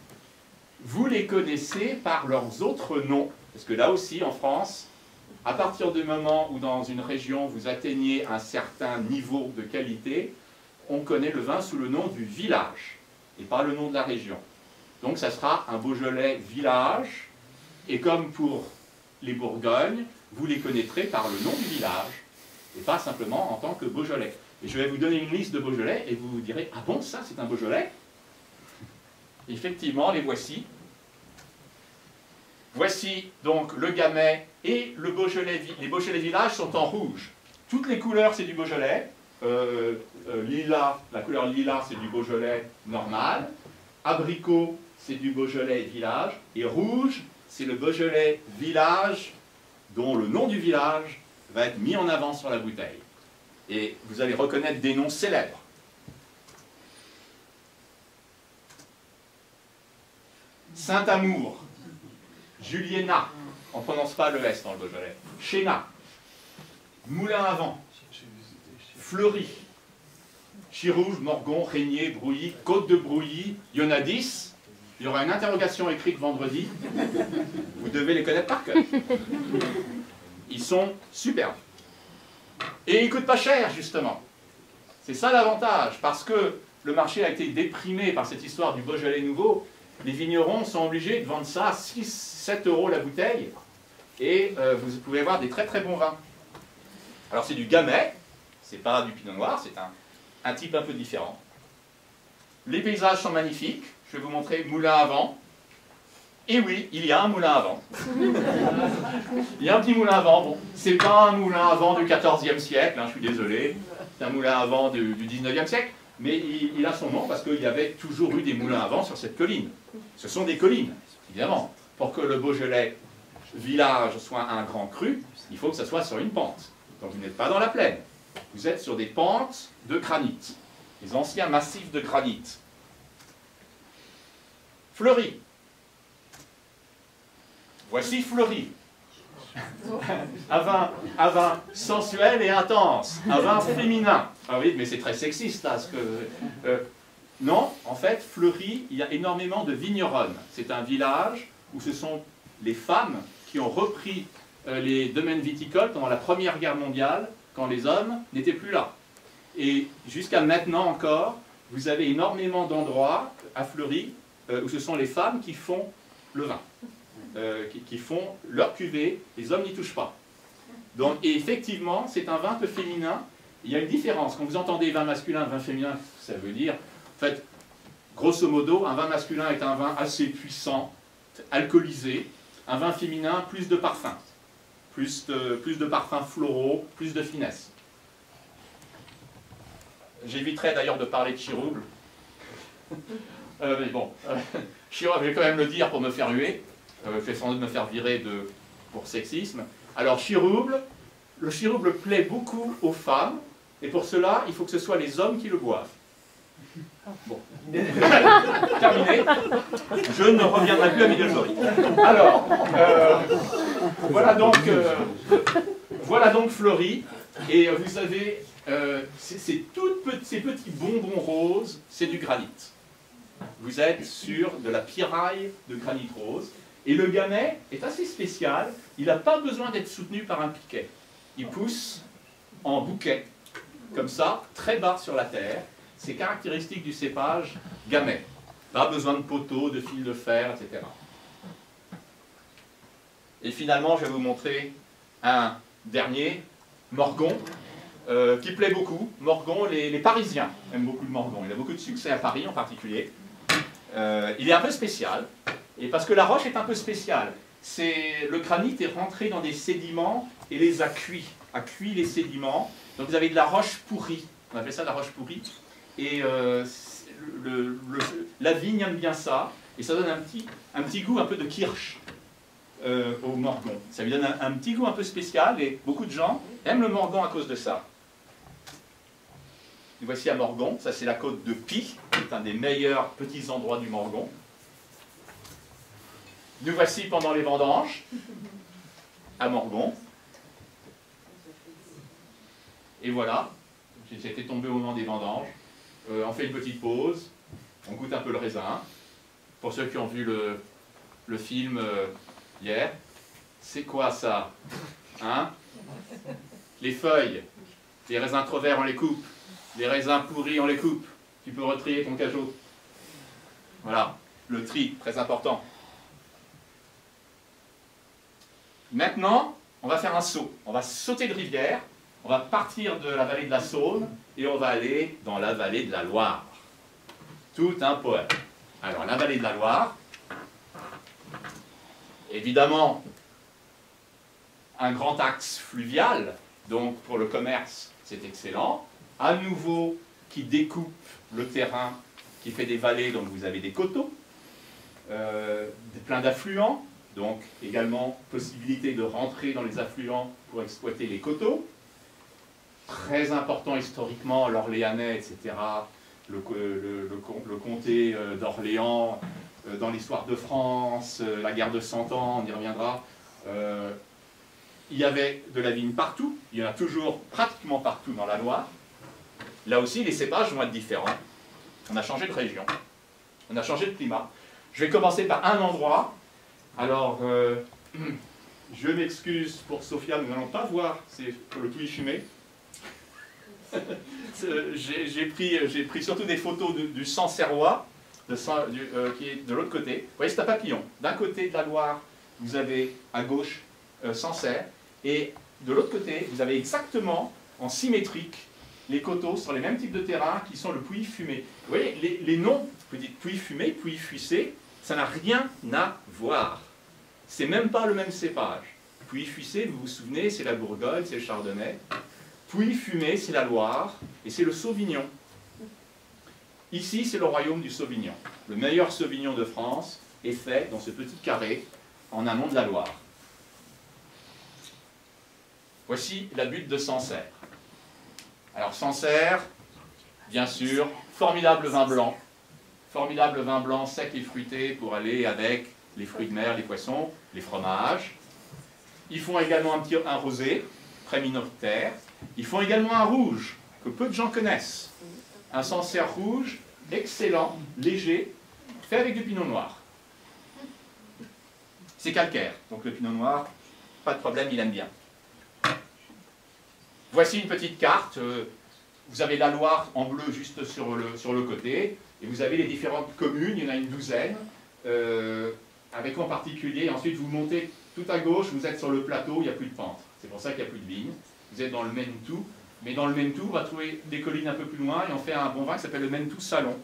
Vous les connaissez par leurs autres noms. Parce que là aussi, en France, à partir du moment où dans une région vous atteignez un certain niveau de qualité, on connaît le vin sous le nom du village, et pas le nom de la région. Donc ça sera un Beaujolais village, et comme pour les Bourgognes, vous les connaîtrez par le nom du village, et pas simplement en tant que Beaujolais. Et je vais vous donner une liste de Beaujolais, et vous vous direz, ah bon, ça c'est un Beaujolais? Effectivement, les voici. Voici donc le Gamay et le Beaujolais. Les Beaujolais village sont en rouge. Toutes les couleurs, c'est du Beaujolais. Lilas, la couleur lilas, c'est du Beaujolais normal. Abricot, c'est du Beaujolais village. Et rouge, c'est le Beaujolais village, dont le nom du village va être mis en avant sur la bouteille. Et vous allez reconnaître des noms célèbres. Saint-Amour, Juliena, on ne prononce pas le S dans le Beaujolais, Chéna, Moulin à Vent, Fleury, Chirouge, Morgon, Régnier, Brouilly, Côte de Brouilly, il y en a 10. Il y aura une interrogation écrite vendredi. Vous devez les connaître par cœur. Ils sont superbes. Et ils ne coûtent pas cher, justement. C'est ça l'avantage, parce que le marché a été déprimé par cette histoire du Beaujolais nouveau. Les vignerons sont obligés de vendre ça à 6-7 € la bouteille, et vous pouvez avoir des très très bons vins. Alors c'est du Gamay, c'est pas du Pinot Noir, c'est un type un peu différent. Les paysages sont magnifiques, je vais vous montrer moulin à vent. Et oui, il y a un moulin à vent. Il y a un petit moulin à vent, bon, c'est pas un moulin à vent du XIVe siècle, hein, je suis désolé, c'est un moulin à vent du XIXe siècle, mais il a son nom parce qu'il y avait toujours eu des moulins à vent sur cette colline. Ce sont des collines, évidemment. Pour que le Beaujolais village soit un grand cru, il faut que ça soit sur une pente. Donc vous n'êtes pas dans la plaine, vous êtes sur des pentes de granit, les anciens massifs de granit. Fleury. Voici Fleury. Un vin sensuel et intense, un vin féminin. Ah oui, mais c'est très sexiste là, non, en fait, Fleury, il y a énormément de vigneronnes. C'est un village où ce sont les femmes qui ont repris les domaines viticoles pendant la Première Guerre mondiale, quand les hommes n'étaient plus là. Et jusqu'à maintenant encore, vous avez énormément d'endroits à Fleury où ce sont les femmes qui font le vin, qui font leur cuvée, les hommes n'y touchent pas. Donc, et effectivement, c'est un vin peu féminin. Il y a une différence. Quand vous entendez vin masculin, vin féminin, ça veut dire, en fait, grosso modo, un vin masculin est un vin assez puissant, alcoolisé. Un vin féminin, plus de parfum. Plus de parfums floraux, plus de finesse. J'éviterai d'ailleurs de parler de Chirouble. Mais bon, Chirouble, je vais quand même le dire pour me faire huer. Je vais sans doute me faire virer pour sexisme. Alors Chirouble, le Chirouble plaît beaucoup aux femmes, et pour cela, il faut que ce soit les hommes qui le boivent. Bon. Terminé. Je ne reviendrai plus à Miguel Jory. Alors, voilà donc Fleury. Et vous avez ces petits bonbons roses, c'est du granit. Vous êtes sur de la piraille de granit rose. Et le Gamay est assez spécial. Il n'a pas besoin d'être soutenu par un piquet. Il pousse en bouquet, comme ça, très bas sur la terre. C'est caractéristique du cépage Gamay. Pas besoin de poteaux, de fils de fer, etc. Et finalement, je vais vous montrer un dernier, Morgon, qui plaît beaucoup. Morgon, les Parisiens aiment beaucoup le Morgon. Il a beaucoup de succès à Paris en particulier. Il est un peu spécial, et parce que la roche est un peu spéciale. Le granit est rentré dans des sédiments et les a cuit les sédiments. Donc vous avez de la roche pourrie, on appelle ça de la roche pourrie. Et la vigne aime bien ça, et ça donne un petit goût un peu de kirsch. au morgon. Ça lui donne un petit goût un peu spécial et beaucoup de gens aiment le morgon à cause de ça. Nous voici à Morgon, ça c'est la côte de Py, c'est un des meilleurs petits endroits du Morgon. Nous voici pendant les vendanges, à Morgon. Et voilà, j'étais tombé au moment des vendanges. On fait une petite pause, on goûte un peu le raisin. Pour ceux qui ont vu le film hier, c'est quoi ça? Hein? Les feuilles, les raisins trop verts on les coupe, les raisins pourris on les coupe. Tu peux retrier ton cajot. Voilà, le tri, très important. Maintenant, on va faire un saut. On va sauter de rivière, on va partir de la vallée de la Saône et on va aller dans la vallée de la Loire. Tout un poème. Alors, la vallée de la Loire, évidemment, un grand axe fluvial, donc pour le commerce, c'est excellent. À nouveau, qui découpe le terrain, qui fait des vallées, donc vous avez des coteaux, plein d'affluents, donc également possibilité de rentrer dans les affluents pour exploiter les coteaux. Très important historiquement, l'Orléanais, etc., le comté d'Orléans, dans l'histoire de France, la guerre de 100 ans, on y reviendra. Il y avait de la vigne partout, il y en a toujours pratiquement partout dans la Loire. Là aussi, les cépages vont être différents. On a changé de région, on a changé de climat. Je vais commencer par un endroit. Alors, je m'excuse pour Sophia, nous n'allons pas voir, c'est pour le pouilly fumé. J'ai pris surtout des photos du Sancerrois, qui est de l'autre côté. Vous voyez, c'est un papillon. D'un côté de la Loire, vous avez à gauche Sancerre, et de l'autre côté, vous avez exactement en symétrique les coteaux sur les mêmes types de terrains qui sont le Pouilly fumé. Vous voyez, les noms, vous dites Pouilly fumé, Pouilly fuissé, ça n'a rien à voir. C'est même pas le même cépage. Pouilly fuissé, vous vous souvenez, c'est la Bourgogne, c'est le Chardonnay. Pouilly fumé, c'est la Loire, et c'est le Sauvignon. Ici, c'est le royaume du Sauvignon. Le meilleur Sauvignon de France est fait dans ce petit carré en amont de la Loire. Voici la butte de Sancerre. Alors Sancerre, bien sûr, formidable vin blanc sec et fruité pour aller avec les fruits de mer, les poissons, les fromages. Ils font également un rosé, très minoritaire. Ils font également un rouge, que peu de gens connaissent. Un Sancerre rouge, excellent, léger, fait avec du pinot noir. C'est calcaire, donc le pinot noir, pas de problème, il aime bien. Voici une petite carte. Vous avez la Loire en bleu juste sur le côté, et vous avez les différentes communes, il y en a une douzaine, avec en particulier, ensuite vous montez tout à gauche, vous êtes sur le plateau, il n'y a plus de pente. C'est pour ça qu'il n'y a plus de vignes. Vous êtes dans le Mentou, mais dans le Mentou, on va trouver des collines un peu plus loin, et on fait un bon vin qui s'appelle le Mentou Salon,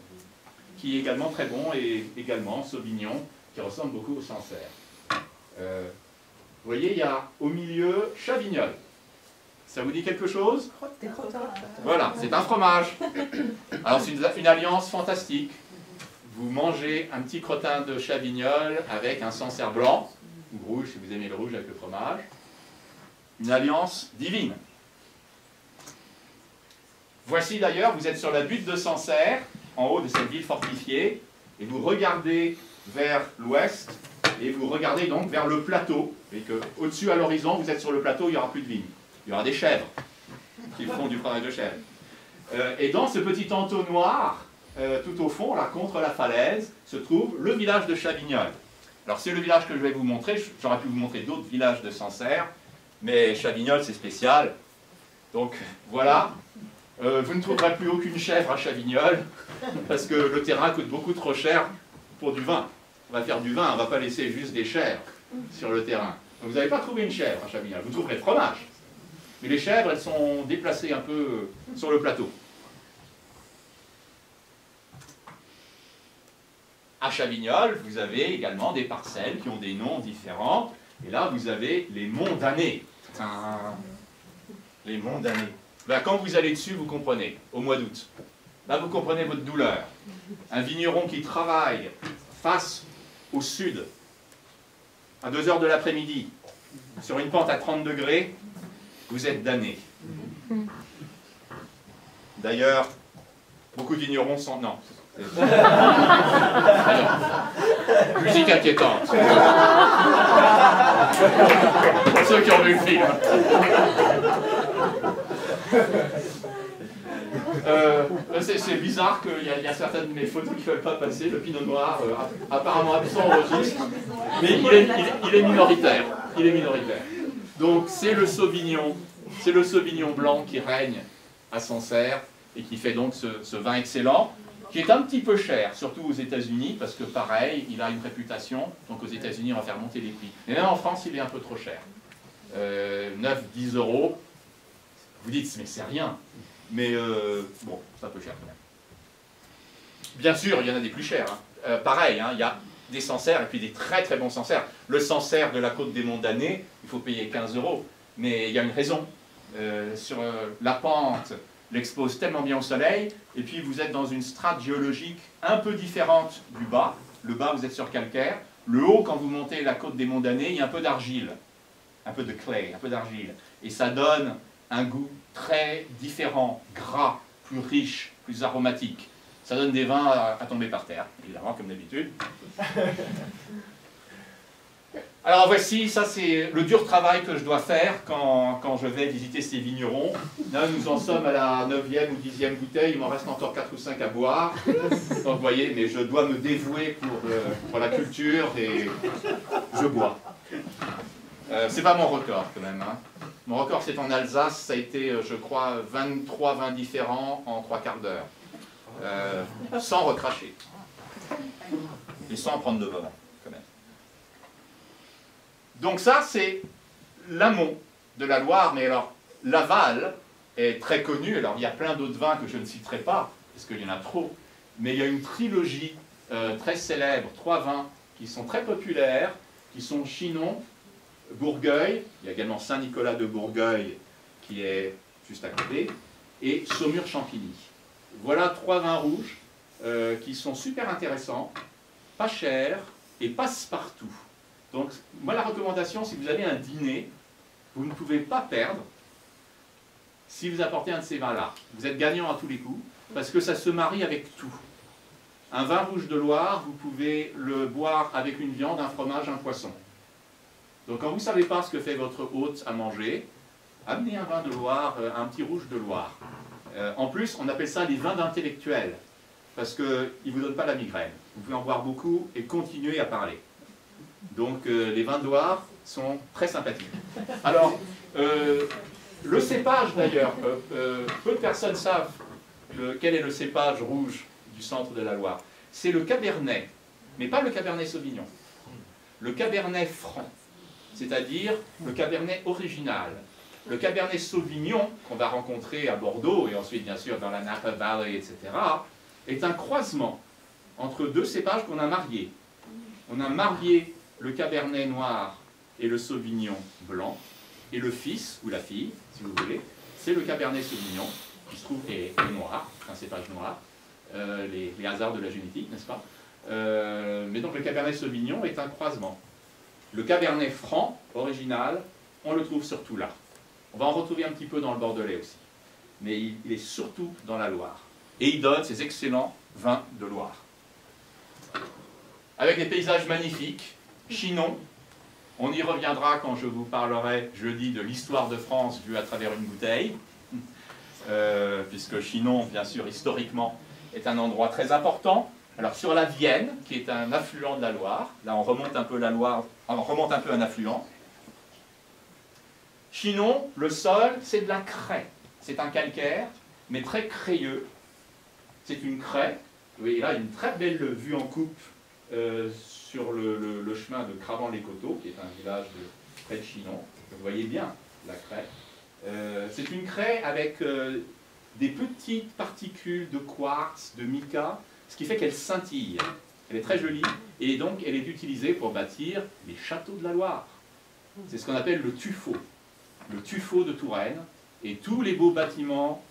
qui est également très bon, et également Sauvignon, qui ressemble beaucoup au Sancerre. Vous voyez, il y a au milieu Chavignol. Ça vous dit quelque chose? Voilà, c'est un fromage. Alors c'est une alliance fantastique. Vous mangez un petit crottin de Chavignol avec un Sancerre blanc, ou rouge si vous aimez le rouge avec le fromage. Une alliance divine. Voici d'ailleurs, vous êtes sur la butte de Sancerre, en haut de cette ville fortifiée, et vous regardez vers l'ouest, et vous regardez donc vers le plateau, et que au-dessus à l'horizon, vous êtes sur le plateau, il n'y aura plus de vignes. Il y aura des chèvres qui font du fromage de chèvre. Et dans ce petit entonnoir, tout au fond, là, contre la falaise, se trouve le village de Chavignol. Alors c'est le village que je vais vous montrer. J'aurais pu vous montrer d'autres villages de Sancerre, mais Chavignol c'est spécial. Donc voilà, vous ne trouverez plus aucune chèvre à Chavignol, parce que le terrain coûte beaucoup trop cher pour du vin. On va faire du vin, on ne va pas laisser juste des chèvres sur le terrain. Donc vous n'allez pas trouver une chèvre à Chavignol, vous trouverez le fromage. Mais les chèvres, elles sont déplacées un peu sur le plateau. À Chavignol, vous avez également des parcelles qui ont des noms différents. Et là, vous avez les monts d'Année. Les monts d'Année. Ben, quand vous allez dessus, vous comprenez, au mois d'août. Là, vous comprenez votre douleur. Un vigneron qui travaille face au sud, à 2 heures de l'après-midi, sur une pente à 30 degrés, vous êtes damné. D'ailleurs, beaucoup d'ignorants sont... Non. Musique inquiétante. Pour ceux qui ont vu le film. C'est bizarre qu'il y a certaines de mes photos qui ne veulent pas passer. Le pinot noir, apparemment absent au registre. Mais il est minoritaire. Il est minoritaire. Donc c'est le Sauvignon blanc qui règne à Sancerre et qui fait donc ce vin excellent, qui est un petit peu cher, surtout aux États-Unis, parce que pareil, il a une réputation, donc aux États-Unis on va faire monter les prix. Et même en France, il est un peu trop cher. 9-10 €. Vous dites, mais c'est rien. Mais bon, c'est un peu cher quand même. Bien sûr, il y en a des plus chers. Hein. Pareil, hein, il y a des Sancerres et puis des très très bons Sancerres. Le Sancerre de la côte des Monts d'Année, il faut payer 15 €. Mais il y a une raison. Sur la pente, l'expose tellement bien au soleil, et puis vous êtes dans une strate géologique un peu différente du bas. Le bas, vous êtes sur calcaire. Le haut, quand vous montez la côte des Monts d'Année, il y a un peu d'argile. Un peu de clay, un peu d'argile. Et ça donne un goût très différent, gras, plus riche, plus aromatique. Ça donne des vins à tomber par terre, évidemment, comme d'habitude. Alors voici, ça c'est le dur travail que je dois faire quand je vais visiter ces vignerons. Là, nous en sommes à la 9e ou 10e bouteille, il m'en reste encore 4 ou 5 à boire. Donc vous voyez, mais je dois me dévouer pour la culture et je bois. C'est pas mon record quand même. Hein. Mon record c'est en Alsace, ça a été, je crois, 23 vins différents en 3/4 d'heure. Sans recracher. Et sans prendre de vin, quand même. Donc ça, c'est l'amont de la Loire, mais alors, l'aval est très connu. Alors, il y a plein d'autres vins que je ne citerai pas, parce qu'il y en a trop. Mais il y a une trilogie très célèbre, 3 vins, qui sont très populaires, qui sont Chinon, Bourgueil, il y a également Saint-Nicolas de Bourgueil, qui est juste à côté, et Saumur-Champigny. Voilà 3 vins rouges qui sont super intéressants, pas chers et passe-partout. Donc, moi, la recommandation, si vous avez un dîner, vous ne pouvez pas perdre si vous apportez un de ces vins-là. Vous êtes gagnant à tous les coups, parce que ça se marie avec tout. Un vin rouge de Loire, vous pouvez le boire avec une viande, un fromage, un poisson. Donc, quand vous ne savez pas ce que fait votre hôte à manger, amenez un vin de Loire, un petit rouge de Loire. En plus, on appelle ça les vins d'intellectuels, parce qu'ils ne vous donnent pas la migraine. Vous pouvez en boire beaucoup et continuer à parler. Donc les vins de Loire sont très sympathiques. Alors, le cépage d'ailleurs, peu de personnes savent quel est le cépage rouge du centre de la Loire. C'est le Cabernet, mais pas le Cabernet Sauvignon. Le Cabernet franc, c'est-à-dire le Cabernet original. Le Cabernet Sauvignon, qu'on va rencontrer à Bordeaux, et ensuite bien sûr dans la Napa Valley, etc., est un croisement entre 2 cépages qu'on a mariés. On a marié le Cabernet noir et le Sauvignon blanc, et le fils, ou la fille, si vous voulez, c'est le Cabernet Sauvignon, qui se trouve est noir, un cépage noir, les hasards de la génétique, n'est-ce pas? Mais donc le Cabernet Sauvignon est un croisement. Le Cabernet franc, original, on le trouve surtout là. On va en retrouver un petit peu dans le Bordelais aussi. Mais il est surtout dans la Loire. Et il donne ces excellents vins de Loire. Avec des paysages magnifiques, Chinon, on y reviendra quand je vous parlerai jeudi de l'histoire de France vue à travers une bouteille, puisque Chinon, bien sûr, historiquement, est un endroit très important. Alors sur la Vienne, qui est un affluent de la Loire, là on remonte un peu la Loire, on remonte un peu un affluent. Chinon, le sol, c'est de la craie. C'est un calcaire, mais très crayeux. C'est une craie. Et là, une très belle vue en coupe sur le chemin de Cravant-les-Coteaux, qui est un village près de Chinon. Vous voyez bien la craie. C'est une craie avec des petites particules de quartz, de mica, ce qui fait qu'elle scintille. Elle est très jolie, et donc elle est utilisée pour bâtir les châteaux de la Loire. C'est ce qu'on appelle le tuffeau. Le tuffeau de Touraine, et tous les beaux bâtiments,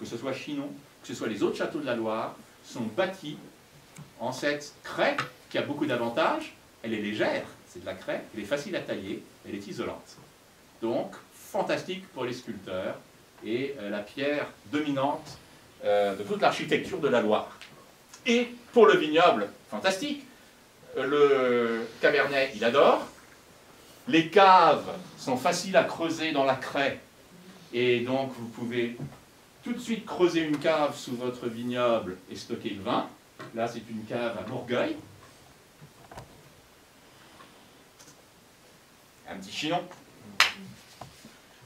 que ce soit Chinon, que ce soit les autres châteaux de la Loire, sont bâtis en cette craie qui a beaucoup d'avantages. Elle est légère, c'est de la craie, elle est facile à tailler, elle est isolante. Donc, fantastique pour les sculpteurs et la pierre dominante de toute l'architecture de la Loire. Et pour le vignoble, fantastique. Le Cabernet, il adore. Les caves sont faciles à creuser dans la craie. Et donc, vous pouvez tout de suite creuser une cave sous votre vignoble et stocker le vin. Là, c'est une cave à Bourgueil. Un petit Chinon.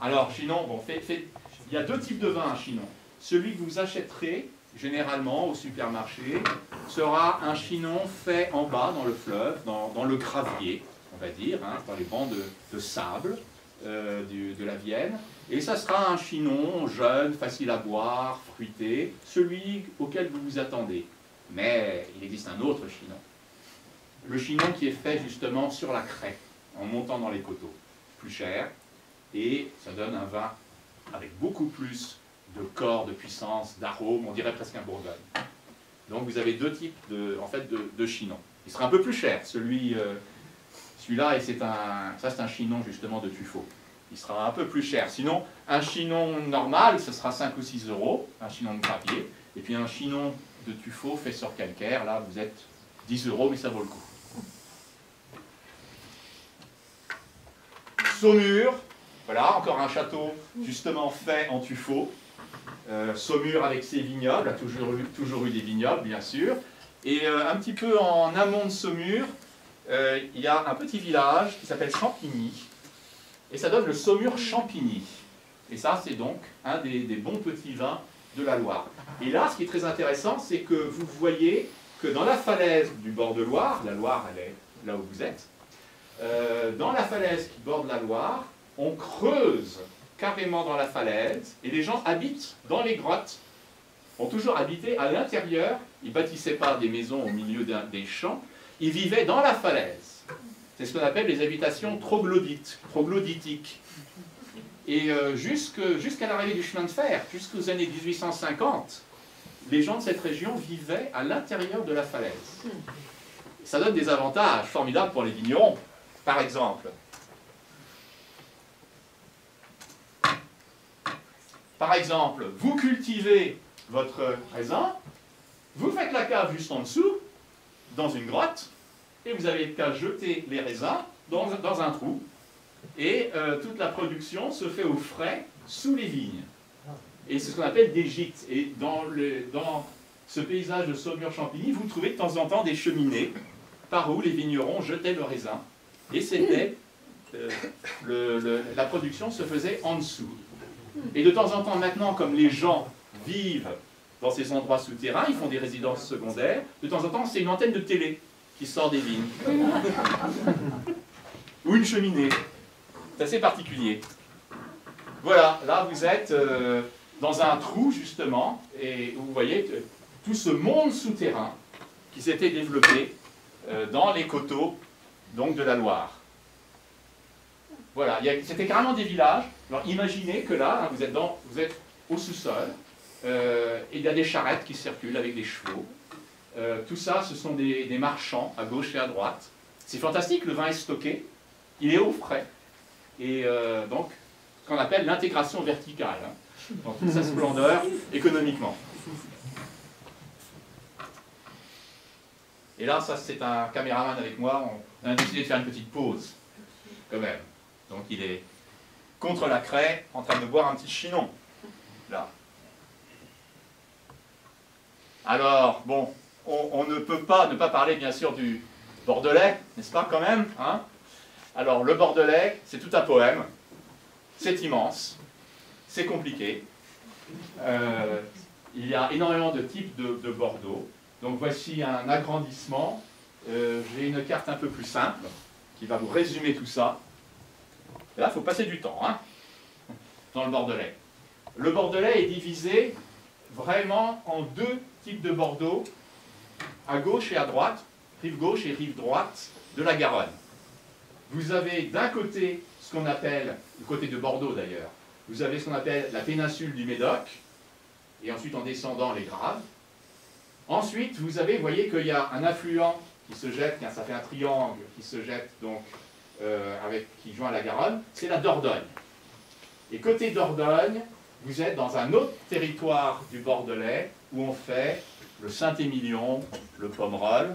Alors, Chinon, bon, il y a deux types de vins à Chinon. Celui que vous achèterez généralement au supermarché sera un Chinon fait en bas dans le fleuve, dans le gravier, on va dire, hein, dans les bancs de sable de la Vienne. Et ça sera un Chinon jeune, facile à boire, fruité, celui auquel vous vous attendez. Mais il existe un autre Chinon. Le Chinon qui est fait justement sur la craie, en montant dans les coteaux. Plus cher, et ça donne un vin avec beaucoup plus de corps, de puissance, d'arôme, on dirait presque un Bourgogne. Donc vous avez deux types de Chinon. Il sera un peu plus cher, celui-là, et c'est un Chinon justement de tuffeau. Il sera un peu plus cher. Sinon, un Chinon normal, ce sera 5 ou 6 euros, un Chinon de gravier, et puis un Chinon de tuffeau fait sur calcaire, là vous êtes 10 euros, mais ça vaut le coup. Saumur, voilà, encore un château justement fait en tuffeau. Saumur avec ses vignobles, a toujours eu des vignobles, bien sûr. Et un petit peu en amont de Saumur, il y a un petit village qui s'appelle Champigny. Et ça donne le Saumur Champigny. Et ça, c'est donc un des bons petits vins de la Loire. Et là, ce qui est très intéressant, c'est que vous voyez que dans la falaise du bord de Loire, la Loire, elle est là où vous êtes, dans la falaise qui borde la Loire, on creuse carrément dans la falaise, et les gens habitent dans les grottes, ont toujours habité à l'intérieur. Ils ne bâtissaient pas des maisons au milieu des champs, ils vivaient dans la falaise. C'est ce qu'on appelle les habitations troglodytiques. Et jusqu'à l'arrivée du chemin de fer, jusqu'aux années 1850, les gens de cette région vivaient à l'intérieur de la falaise. Ça donne des avantages formidables pour les vignerons. Par exemple, vous cultivez votre raisin, vous faites la cave juste en dessous, dans une grotte, et vous avez qu'à jeter les raisins dans un trou, et toute la production se fait au frais sous les vignes. Et c'est ce qu'on appelle des gîtes. Et dans ce paysage de Saumur-Champigny, vous trouvez de temps en temps des cheminées par où les vignerons jetaient le raisin. Et c'était, la production se faisait en dessous. Et de temps en temps, maintenant, comme les gens vivent dans ces endroits souterrains, ils font des résidences secondaires, de temps en temps, c'est une antenne de télé qui sort des vignes. Ou une cheminée. C'est assez particulier. Voilà, là vous êtes dans un trou, justement, et vous voyez tout ce monde souterrain qui s'était développé dans les coteaux donc, de la Loire. Voilà, c'était carrément des villages. Alors imaginez que là, hein, vous êtes au sous-sol, et il y a des charrettes qui circulent avec des chevaux. Tout ça, ce sont des marchands à gauche et à droite. C'est fantastique, le vin est stocké, il est au frais. Et donc, ce qu'on appelle l'intégration verticale, hein, dans toute sa splendeur économiquement. Et là, ça c'est un caméraman avec moi, on a décidé de faire une petite pause, quand même. Donc il est contre la craie, en train de boire un petit Chinon, là. Alors, bon, on ne peut pas ne pas parler, bien sûr, du Bordelais, n'est-ce pas, quand même, hein? Alors, le Bordelais, c'est tout un poème, c'est immense, c'est compliqué. Il y a énormément de types de Bordeaux. Donc voici un agrandissement. J'ai une carte un peu plus simple qui va vous résumer tout ça. Et là, il faut passer du temps, hein, dans le Bordelais. Le Bordelais est divisé vraiment en deux types de Bordeaux, à gauche et à droite, rive gauche et rive droite de la Garonne. Vous avez d'un côté ce qu'on appelle, le côté de Bordeaux d'ailleurs, vous avez ce qu'on appelle la péninsule du Médoc, et ensuite en descendant les Graves. Ensuite, vous voyez qu'il y a un affluent qui se jette, ça fait un triangle qui se jette donc qui joint la Garonne, c'est la Dordogne. Et côté Dordogne, vous êtes dans un autre territoire du Bordelais où on fait le Saint-Émilion, le Pomerol.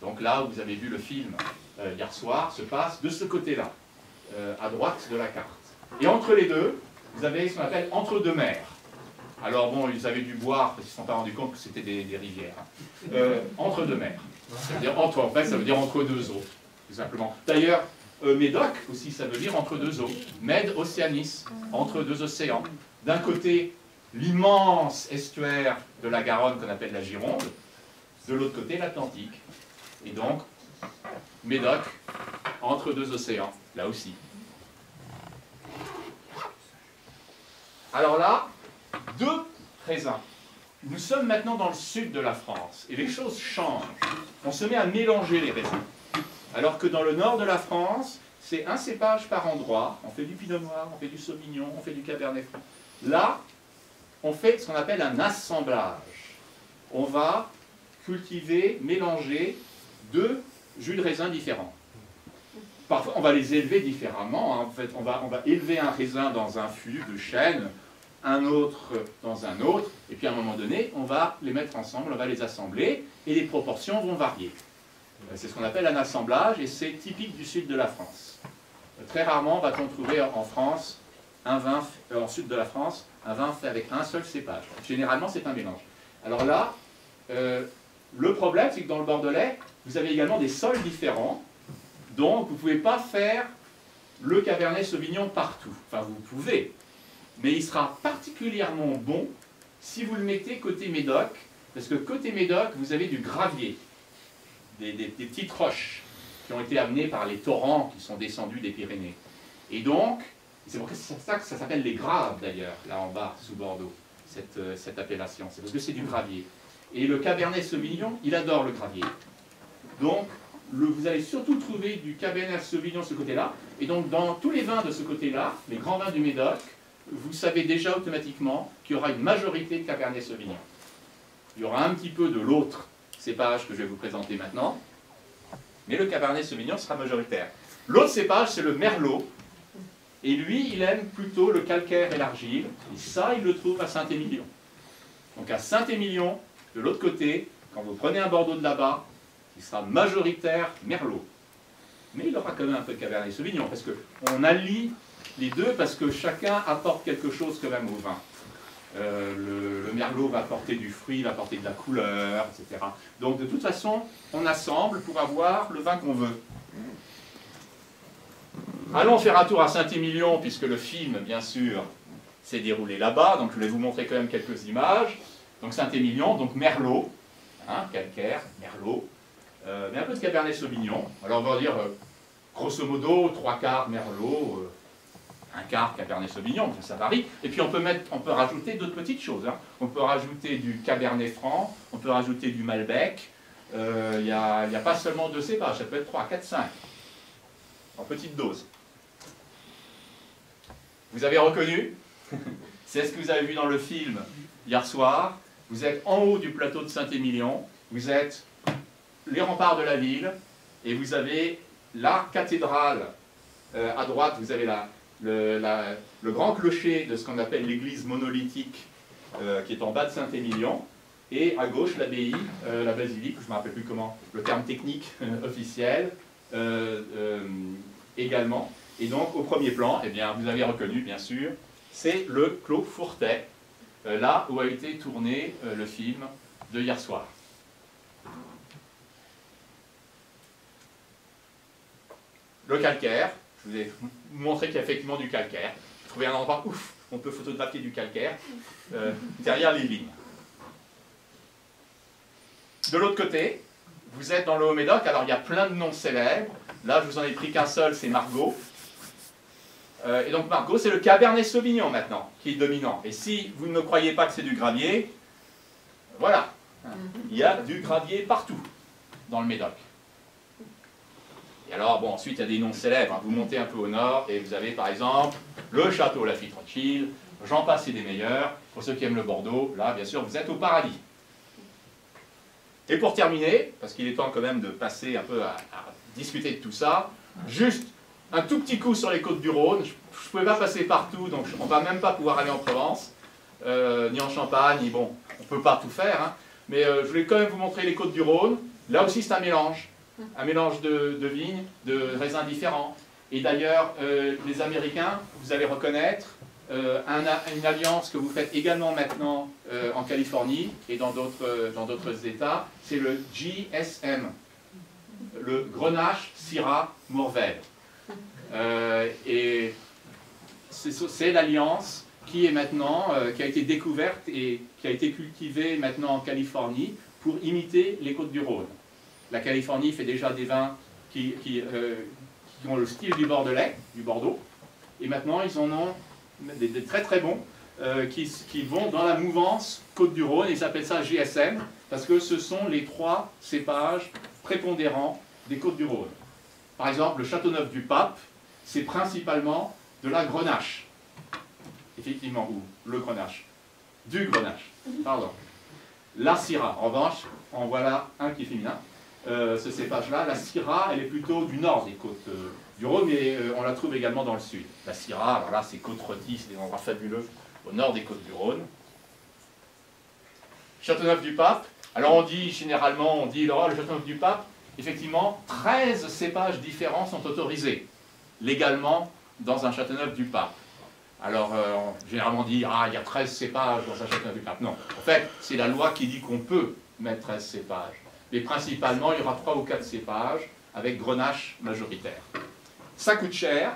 Donc là où vous avez vu le film hier soir, se passe de ce côté-là, à droite de la carte. Et entre les deux, vous avez ce qu'on appelle entre-deux-mers. Alors bon, ils avaient dû boire, parce qu'ils ne se sont pas rendus compte que c'était des rivières. Entre-deux-mers. Ça veut dire entre, en fait, ça veut dire entre deux eaux, tout simplement. D'ailleurs, Médoc aussi, ça veut dire entre deux eaux. Med Oceanis, entre deux océans. D'un côté, l'immense estuaire de la Garonne qu'on appelle la Gironde, de l'autre côté, l'Atlantique. Et donc, Médoc, entre deux océans, là aussi. Alors là, deux raisins. Nous sommes maintenant dans le sud de la France, et les choses changent. On se met à mélanger les raisins. Alors que dans le nord de la France, c'est un cépage par endroit. On fait du pinot noir, on fait du sauvignon, on fait du cabernet franc. Là, on fait ce qu'on appelle un assemblage. On va cultiver, mélanger deux jus de raisin différents. Parfois, on va les élever différemment. Hein. En fait, on va élever un raisin dans un fût de chêne, un autre dans un autre, et puis à un moment donné, on va les mettre ensemble, on va les assembler, et les proportions vont varier. C'est ce qu'on appelle un assemblage, et c'est typique du sud de la France. Très rarement va-t-on trouver en France, un vin, en sud de la France, un vin fait avec un seul cépage. Généralement, c'est un mélange. Alors là, le problème, c'est que dans le Bordelais, vous avez également des sols différents, donc vous ne pouvez pas faire le Cabernet Sauvignon partout. Enfin, vous pouvez, mais il sera particulièrement bon si vous le mettez côté Médoc, parce que côté Médoc, vous avez du gravier, des petites roches qui ont été amenées par les torrents qui sont descendus des Pyrénées. Et donc, c'est pour ça que ça s'appelle les graves d'ailleurs, là en bas, sous Bordeaux, cette appellation. C'est parce que c'est du gravier. Et le Cabernet Sauvignon, il adore le gravier. Donc, vous allez surtout trouver du Cabernet Sauvignon de ce côté-là. Et donc, dans tous les vins de ce côté-là, les grands vins du Médoc, vous savez déjà automatiquement qu'il y aura une majorité de Cabernet Sauvignon. Il y aura un petit peu de l'autre cépage que je vais vous présenter maintenant, mais le Cabernet Sauvignon sera majoritaire. L'autre cépage, c'est le Merlot, et lui, il aime plutôt le calcaire et l'argile, et ça, il le trouve à Saint-Émilion. Donc à Saint-Émilion, de l'autre côté, quand vous prenez un Bordeaux de là-bas, il sera majoritaire Merlot. Mais il aura quand même un peu de Cabernet Sauvignon, parce qu'on allie les deux, parce que chacun apporte quelque chose quand même au vin. Le Merlot va apporter du fruit, va apporter de la couleur, etc. Donc de toute façon, on assemble pour avoir le vin qu'on veut. Allons faire un tour à Saint-Émilion, puisque le film, bien sûr, s'est déroulé là-bas. Donc je vais vous montrer quand même quelques images. Donc Saint-Émilion, donc Merlot, hein, calcaire, Merlot, mais un peu de Cabernet Sauvignon. Alors on va dire, grosso modo, 3/4 Merlot, 1/4 Cabernet Sauvignon, ça varie. Et puis on peut rajouter d'autres petites choses. Hein. On peut rajouter du Cabernet Franc, on peut rajouter du Malbec. Il n'y a pas seulement 2 cépages, ça peut être 3, 4, 5, en petite dose. Vous avez reconnu? C'est ce que vous avez vu dans le film hier soir. Vous êtes en haut du plateau de Saint-Émilion, vous êtes les remparts de la ville, et vous avez la cathédrale. À droite, vous avez le grand clocher de ce qu'on appelle l'église monolithique, qui est en bas de Saint-Émilion, et à gauche, l'abbaye, la basilique, je ne me rappelle plus comment, le terme technique officiel, également. Et donc, au premier plan, eh bien, vous avez reconnu, bien sûr, c'est le Clos Fourtais, là où a été tourné le film de hier soir. Le calcaire, je vous ai montré qu'il y a effectivement du calcaire. J'ai trouvé un endroit où on peut photographier du calcaire derrière les lignes. De l'autre côté, vous êtes dans le Haut-Médoc, alors il y a plein de noms célèbres. Là, je vous en ai pris qu'un seul, c'est Margaux. Et donc Margaux, c'est le Cabernet Sauvignon maintenant, qui est dominant. Et si vous ne me croyez pas que c'est du gravier, voilà, il y a du gravier partout dans le Médoc. Et alors, bon, ensuite, il y a des noms célèbres. Hein. Vous montez un peu au nord, et vous avez par exemple le château Lafite Rothschild, j'en passe et des meilleurs. Pour ceux qui aiment le Bordeaux, là, bien sûr, vous êtes au paradis. Et pour terminer, parce qu'il est temps quand même de passer un peu à discuter de tout ça, juste un tout petit coup sur les côtes du Rhône. Je ne pouvais pas passer partout, donc on ne va même pas pouvoir aller en Provence, ni en Champagne, ni bon, on ne peut pas tout faire, hein, mais je voulais quand même vous montrer les côtes du Rhône. Là aussi c'est un mélange de vignes, de raisins différents. Et d'ailleurs, les Américains, vous allez reconnaître, une alliance que vous faites également maintenant en Californie et dans d'autres États, c'est le GSM, le Grenache Syrah Mourvèdre. Et c'est l'alliance qui est maintenant, qui a été découverte et qui a été cultivée maintenant en Californie pour imiter les côtes du Rhône. La Californie fait déjà des vins qui ont le style du Bordelais, du Bordeaux, et maintenant ils en ont des très très bons qui vont dans la mouvance Côte du Rhône. Ils appellent ça GSM parce que ce sont les 3 cépages prépondérants des Côtes du Rhône. Par exemple, le Châteauneuf-du-Pape, c'est principalement de la Grenache. Effectivement, ou le Grenache. Du Grenache, pardon. La Syrah, en revanche, en voilà un qui est féminin. Ce cépage-là, la Syrah, elle est plutôt du nord des côtes du Rhône, mais on la trouve également dans le sud. La Syrah, alors là, c'est Côte-Rôtie, c'est des endroits fabuleux au nord des côtes du Rhône. Châteauneuf-du-Pape, alors on dit généralement, le Châteauneuf-du-Pape, effectivement, 13 cépages différents sont autorisés légalement dans un Châteauneuf-du-Pape. Alors, généralement on dit, il y a 13 cépages dans un Châteauneuf-du-Pape. Non, en fait, c'est la loi qui dit qu'on peut mettre 13 cépages. Mais principalement, il y aura 3 ou 4 cépages avec Grenache majoritaire. Ça coûte cher.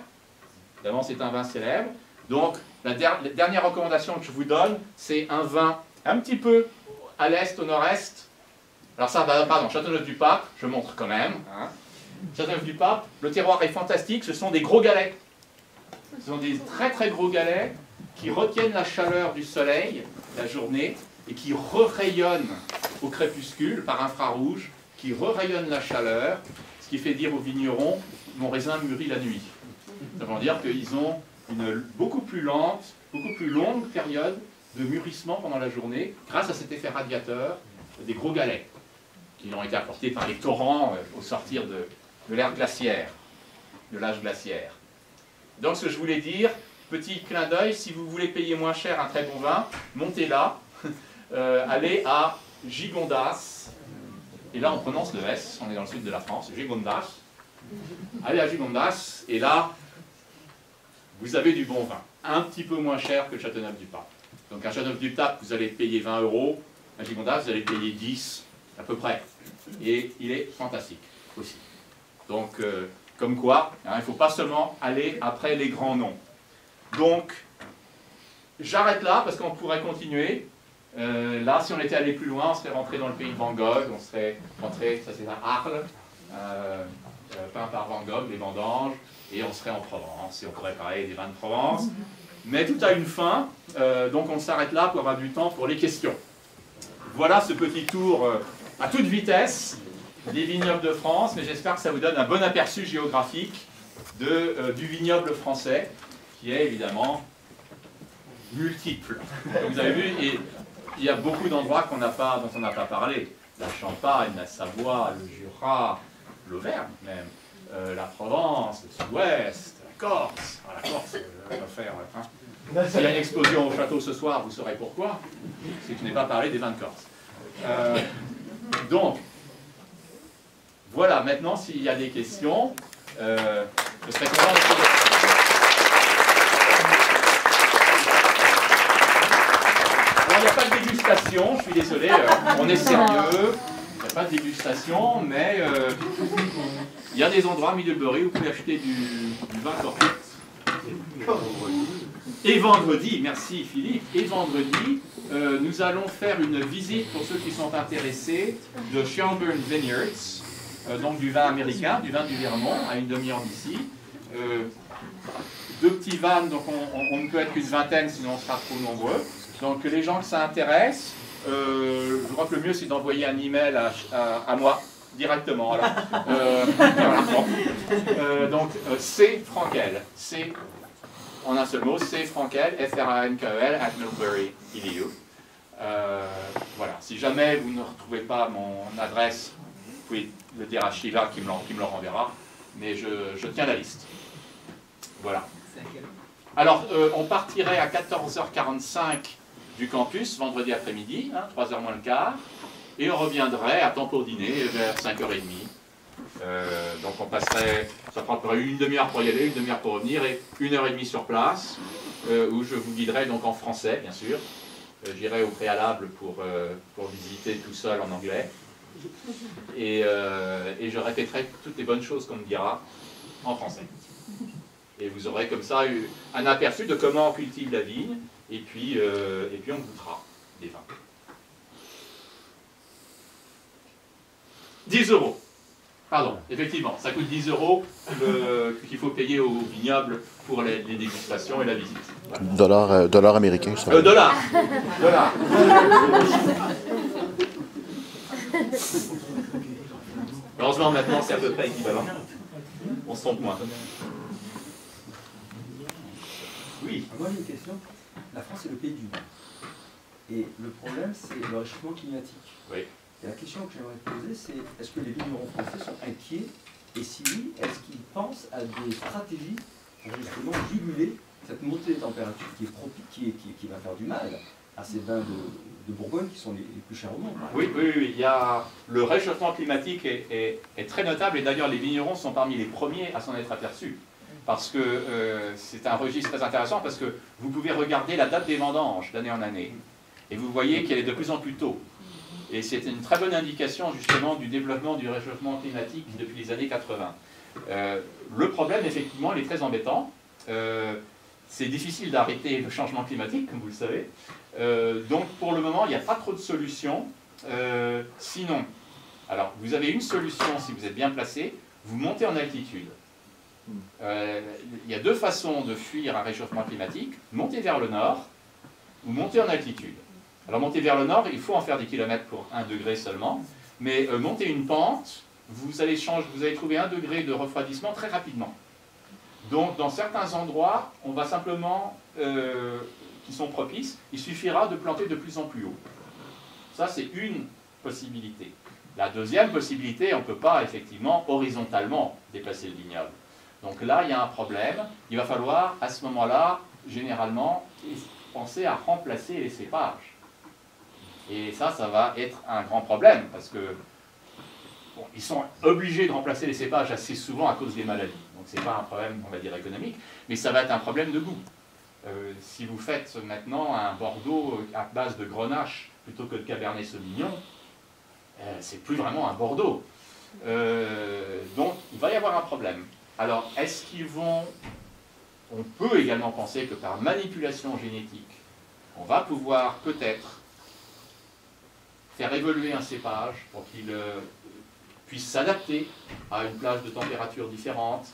Évidemment, c'est un vin célèbre. Donc, la dernière recommandation que je vous donne, c'est un vin un petit peu à l'est, au nord-est. Alors ça, pardon, Châteauneuf-du-Pape, je montre quand même. Hein. Châteauneuf-du-Pape, le terroir est fantastique, ce sont des gros galets. Ce sont des très très gros galets qui retiennent la chaleur du soleil, la journée, et qui rayonnent au crépuscule par infrarouge, qui rayonnent la chaleur, ce qui fait dire aux vignerons, mon raisin mûrit la nuit. Ça veut dire qu'ils ont une beaucoup plus lente, beaucoup plus longue période de mûrissement pendant la journée, grâce à cet effet radiateur des gros galets, qui ont été apportés par les torrents au sortir de l'ère glaciaire, de l'âge glaciaire. Donc ce que je voulais dire, petit clin d'œil, si vous voulez payer moins cher un très bon vin, montez là, allez à Gigondas, et là on prononce le S, on est dans le sud de la France, Gigondas. Allez à Gigondas, et là, vous avez du bon vin, un petit peu moins cher que le Châteauneuf-du-Pape. Donc un Châteauneuf-du-Pape, vous allez payer 20 €, à Gigondas, vous allez payer 10, à peu près. Et il est fantastique aussi. Donc, comme quoi, hein, il ne faut pas seulement aller après les grands noms. Donc, j'arrête là parce qu'on pourrait continuer. Là, si on était allé plus loin, on serait rentré dans le pays de Van Gogh, on serait rentré, ça c'est à Arles, peint par Van Gogh, les vendanges, et on serait en Provence, et on pourrait parler des vins de Provence. Mais tout a une fin, donc on s'arrête là pour avoir du temps pour les questions. Voilà ce petit tour à toute vitesse des vignobles de France, mais j'espère que ça vous donne un bon aperçu géographique du vignoble français, qui est évidemment multiple. Comme vous avez vu, et il y a beaucoup d'endroits dont on n'a pas parlé. La Champagne, la Savoie, le Jura, l'Auvergne même, la Provence, le Sud-Ouest, la Corse. Alors, la Corse, on va faire. Hein. S'il y a une explosion au château ce soir, vous saurez pourquoi. C'est que je n'ai pas parlé des vins de Corse. Donc, voilà, maintenant, s'il y a des questions, je serais content de... Alors, il n'y a pas de dégustation, je suis désolé, on est sérieux, il n'y a pas de dégustation, mais il y a des endroits à Middlebury où vous pouvez acheter du vin corporate. Et vendredi, merci Philippe, et vendredi, nous allons faire une visite pour ceux qui sont intéressés de Shelburne Vineyards, donc du vin américain, du vin du Vermont, à une demi-heure d'ici. 2 petits vannes, donc on ne peut être qu'une vingtaine, sinon on sera trop nombreux. Donc les gens que ça intéresse, je crois que le mieux c'est d'envoyer un email à moi directement. Donc c'est Frankel, c'est en un seul mot, c'est Frankel, F-R-A-N-K-E-L, @Middlebury.edu. Voilà. Si jamais vous ne retrouvez pas mon adresse, vous pouvez le dire à Sheila qui me le renverra, mais je tiens la liste. Voilà. Alors, on partirait à 14h45 du campus, vendredi après-midi, 3h moins le quart, et on reviendrait à temps pour dîner vers 5h30. Donc on passerait, ça prendrait une demi-heure pour y aller, une demi-heure pour revenir, et 1h30 sur place, où je vous guiderai donc en français, bien sûr. J'irai au préalable pour visiter tout seul en anglais. Et je répéterai toutes les bonnes choses qu'on me dira en français. Et vous aurez comme ça un aperçu de comment on cultive la vigne, et puis on goûtera des vins. 10 €. Pardon, effectivement, ça coûte 10 € qu'il faut payer au vignoble pour les dégustations et la visite. Voilà. Dollar américain, ça. Dollar. Heureusement, maintenant, c'est à peu près équivalent. On se trompe moins. Oui. Moi, j'ai une question. La France est le pays du vin. Et le problème, c'est le réchauffement climatique. Oui. Et la question que j'aimerais poser, c'est est-ce que les vignerons français sont inquiets? Et si oui, est-ce qu'ils pensent à des stratégies pour justement juguler cette montée des températures qui va faire du mal à ces vins de Bourgogne qui sont les plus chers au monde? Oui. Il y a, le réchauffement climatique est très notable, et d'ailleurs les vignerons sont parmi les premiers à s'en être aperçus. Parce que c'est un registre très intéressant, parce que vous pouvez regarder la date des vendanges d'année en année, et vous voyez qu'elle est de plus en plus tôt. Et c'est une très bonne indication justement du développement du réchauffement climatique depuis les années 80. Le problème, effectivement, il est très embêtant. C'est difficile d'arrêter le changement climatique, comme vous le savez. Donc pour le moment, il n'y a pas trop de solutions. Sinon, alors vous avez une solution si vous êtes bien placé, vous montez en altitude. Il y a deux façons de fuir un réchauffement climatique: monter vers le nord ou monter en altitude. Alors monter vers le nord, il faut en faire des kilomètres pour 1 degré seulement, mais monter une pente, vous allez trouver 1 degré de refroidissement très rapidement. Donc dans certains endroits, on va simplement, qui sont propices, il suffira de planter de plus en plus haut. Ça, c'est une possibilité. La deuxième possibilité, on ne peut pas effectivement horizontalement déplacer le vignoble. Donc là, il y a un problème. Il va falloir, à ce moment-là, généralement, penser à remplacer les cépages. Et ça va être un grand problème, parce que bon, ils sont obligés de remplacer les cépages assez souvent à cause des maladies. Donc ce n'est pas un problème, on va dire, économique, mais ça va être un problème de goût. Si vous faites maintenant un Bordeaux à base de Grenache plutôt que de Cabernet Sauvignon, c'est plus vraiment un Bordeaux. Donc il va y avoir un problème. Alors est-ce qu'ils vont... On peut également penser que par manipulation génétique, on va pouvoir peut-être faire évoluer un cépage pour qu'il puisse s'adapter à une plage de température différente.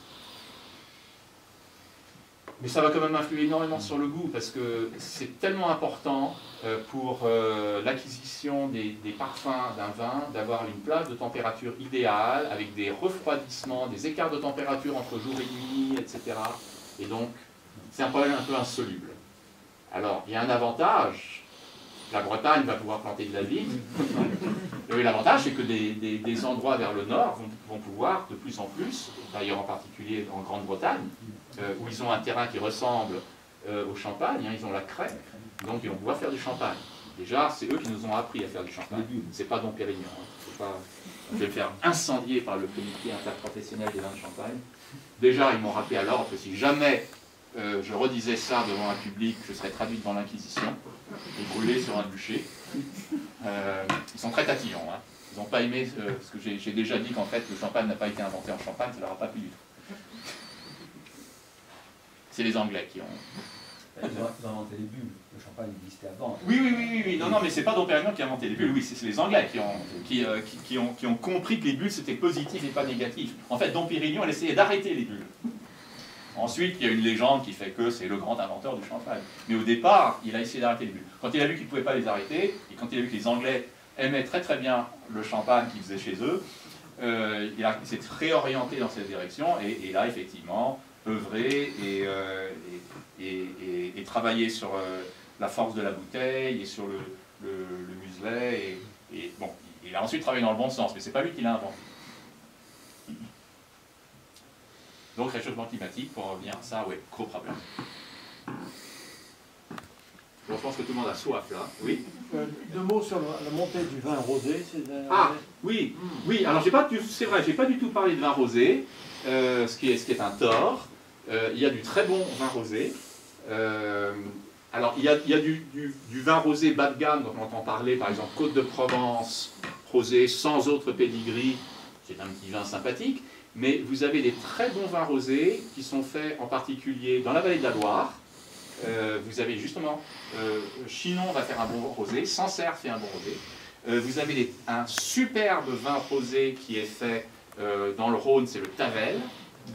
Mais ça va quand même influer énormément sur le goût, parce que c'est tellement important pour l'acquisition des parfums d'un vin d'avoir une plage de température idéale, avec des refroidissements, des écarts de température entre jour et nuit, etc. Et donc, c'est un problème un peu insoluble. Alors, il y a un avantage. La Bretagne va pouvoir planter de la vigne. Et l'avantage, c'est que des endroits vers le nord vont pouvoir de plus en plus, d'ailleurs en particulier en Grande-Bretagne, où ils ont un terrain qui ressemble au champagne, ils ont la craie, donc ils vont pouvoir faire du champagne. Déjà, c'est eux qui nous ont appris à faire du champagne. C'est pas Dom Pérignon. Je vais me faire incendier par le comité interprofessionnel des vins de Champagne. Déjà, ils m'ont rappelé à l'ordre que si jamais je redisais ça devant un public, je serais traduit devant l'Inquisition et brûlé sur un bûcher. Ils sont très tatillons. Ils n'ont pas aimé, parce que j'ai déjà dit qu'en fait le champagne n'a pas été inventé en Champagne, ça ne leur a pas plu du tout. C'est les Anglais qui ont... Ils ont inventé les bulles. Le champagne existait avant. Oui. Non, mais c'est pas Dom Pérignon qui a inventé les bulles. Oui, c'est les Anglais qui ont compris que les bulles c'était positif et pas négatif. En fait, Dom Pérignon, elle essayait d'arrêter les bulles. Ensuite, il y a une légende qui fait que c'est le grand inventeur du champagne. Mais au départ, il a essayé d'arrêter les bulles. Quand il a vu qu'il ne pouvait pas les arrêter, et quand il a vu que les Anglais aimaient très très bien le champagne qu'ils faisaient chez eux, il s'est réorienté dans cette direction, et là, effectivement, œuvrer et travailler sur la force de la bouteille, et sur le muselet, et bon, il a ensuite travaillé dans le bon sens, mais c'est pas lui qui l'a inventé. Donc réchauffement climatique, pour revenir à ça, oui, gros problème. Bon, je pense que tout le monde a soif là. Oui. Deux mots sur la montée du vin rosé. Ah, oui, oui. Alors c'est vrai, j'ai pas du tout parlé de vin rosé, ce qui est un tort. Il y a du très bon vin rosé. Alors il y a du vin rosé bas de gamme dont on entend parler, par exemple Côte de Provence rosé sans autre pédigree. C'est un petit vin sympathique. Mais vous avez des très bons vins rosés qui sont faits en particulier dans la vallée de la Loire. Vous avez justement, Chinon va faire un bon rosé, Sancerre fait un bon rosé. Vous avez un superbe vin rosé qui est fait dans le Rhône, c'est le Tavel,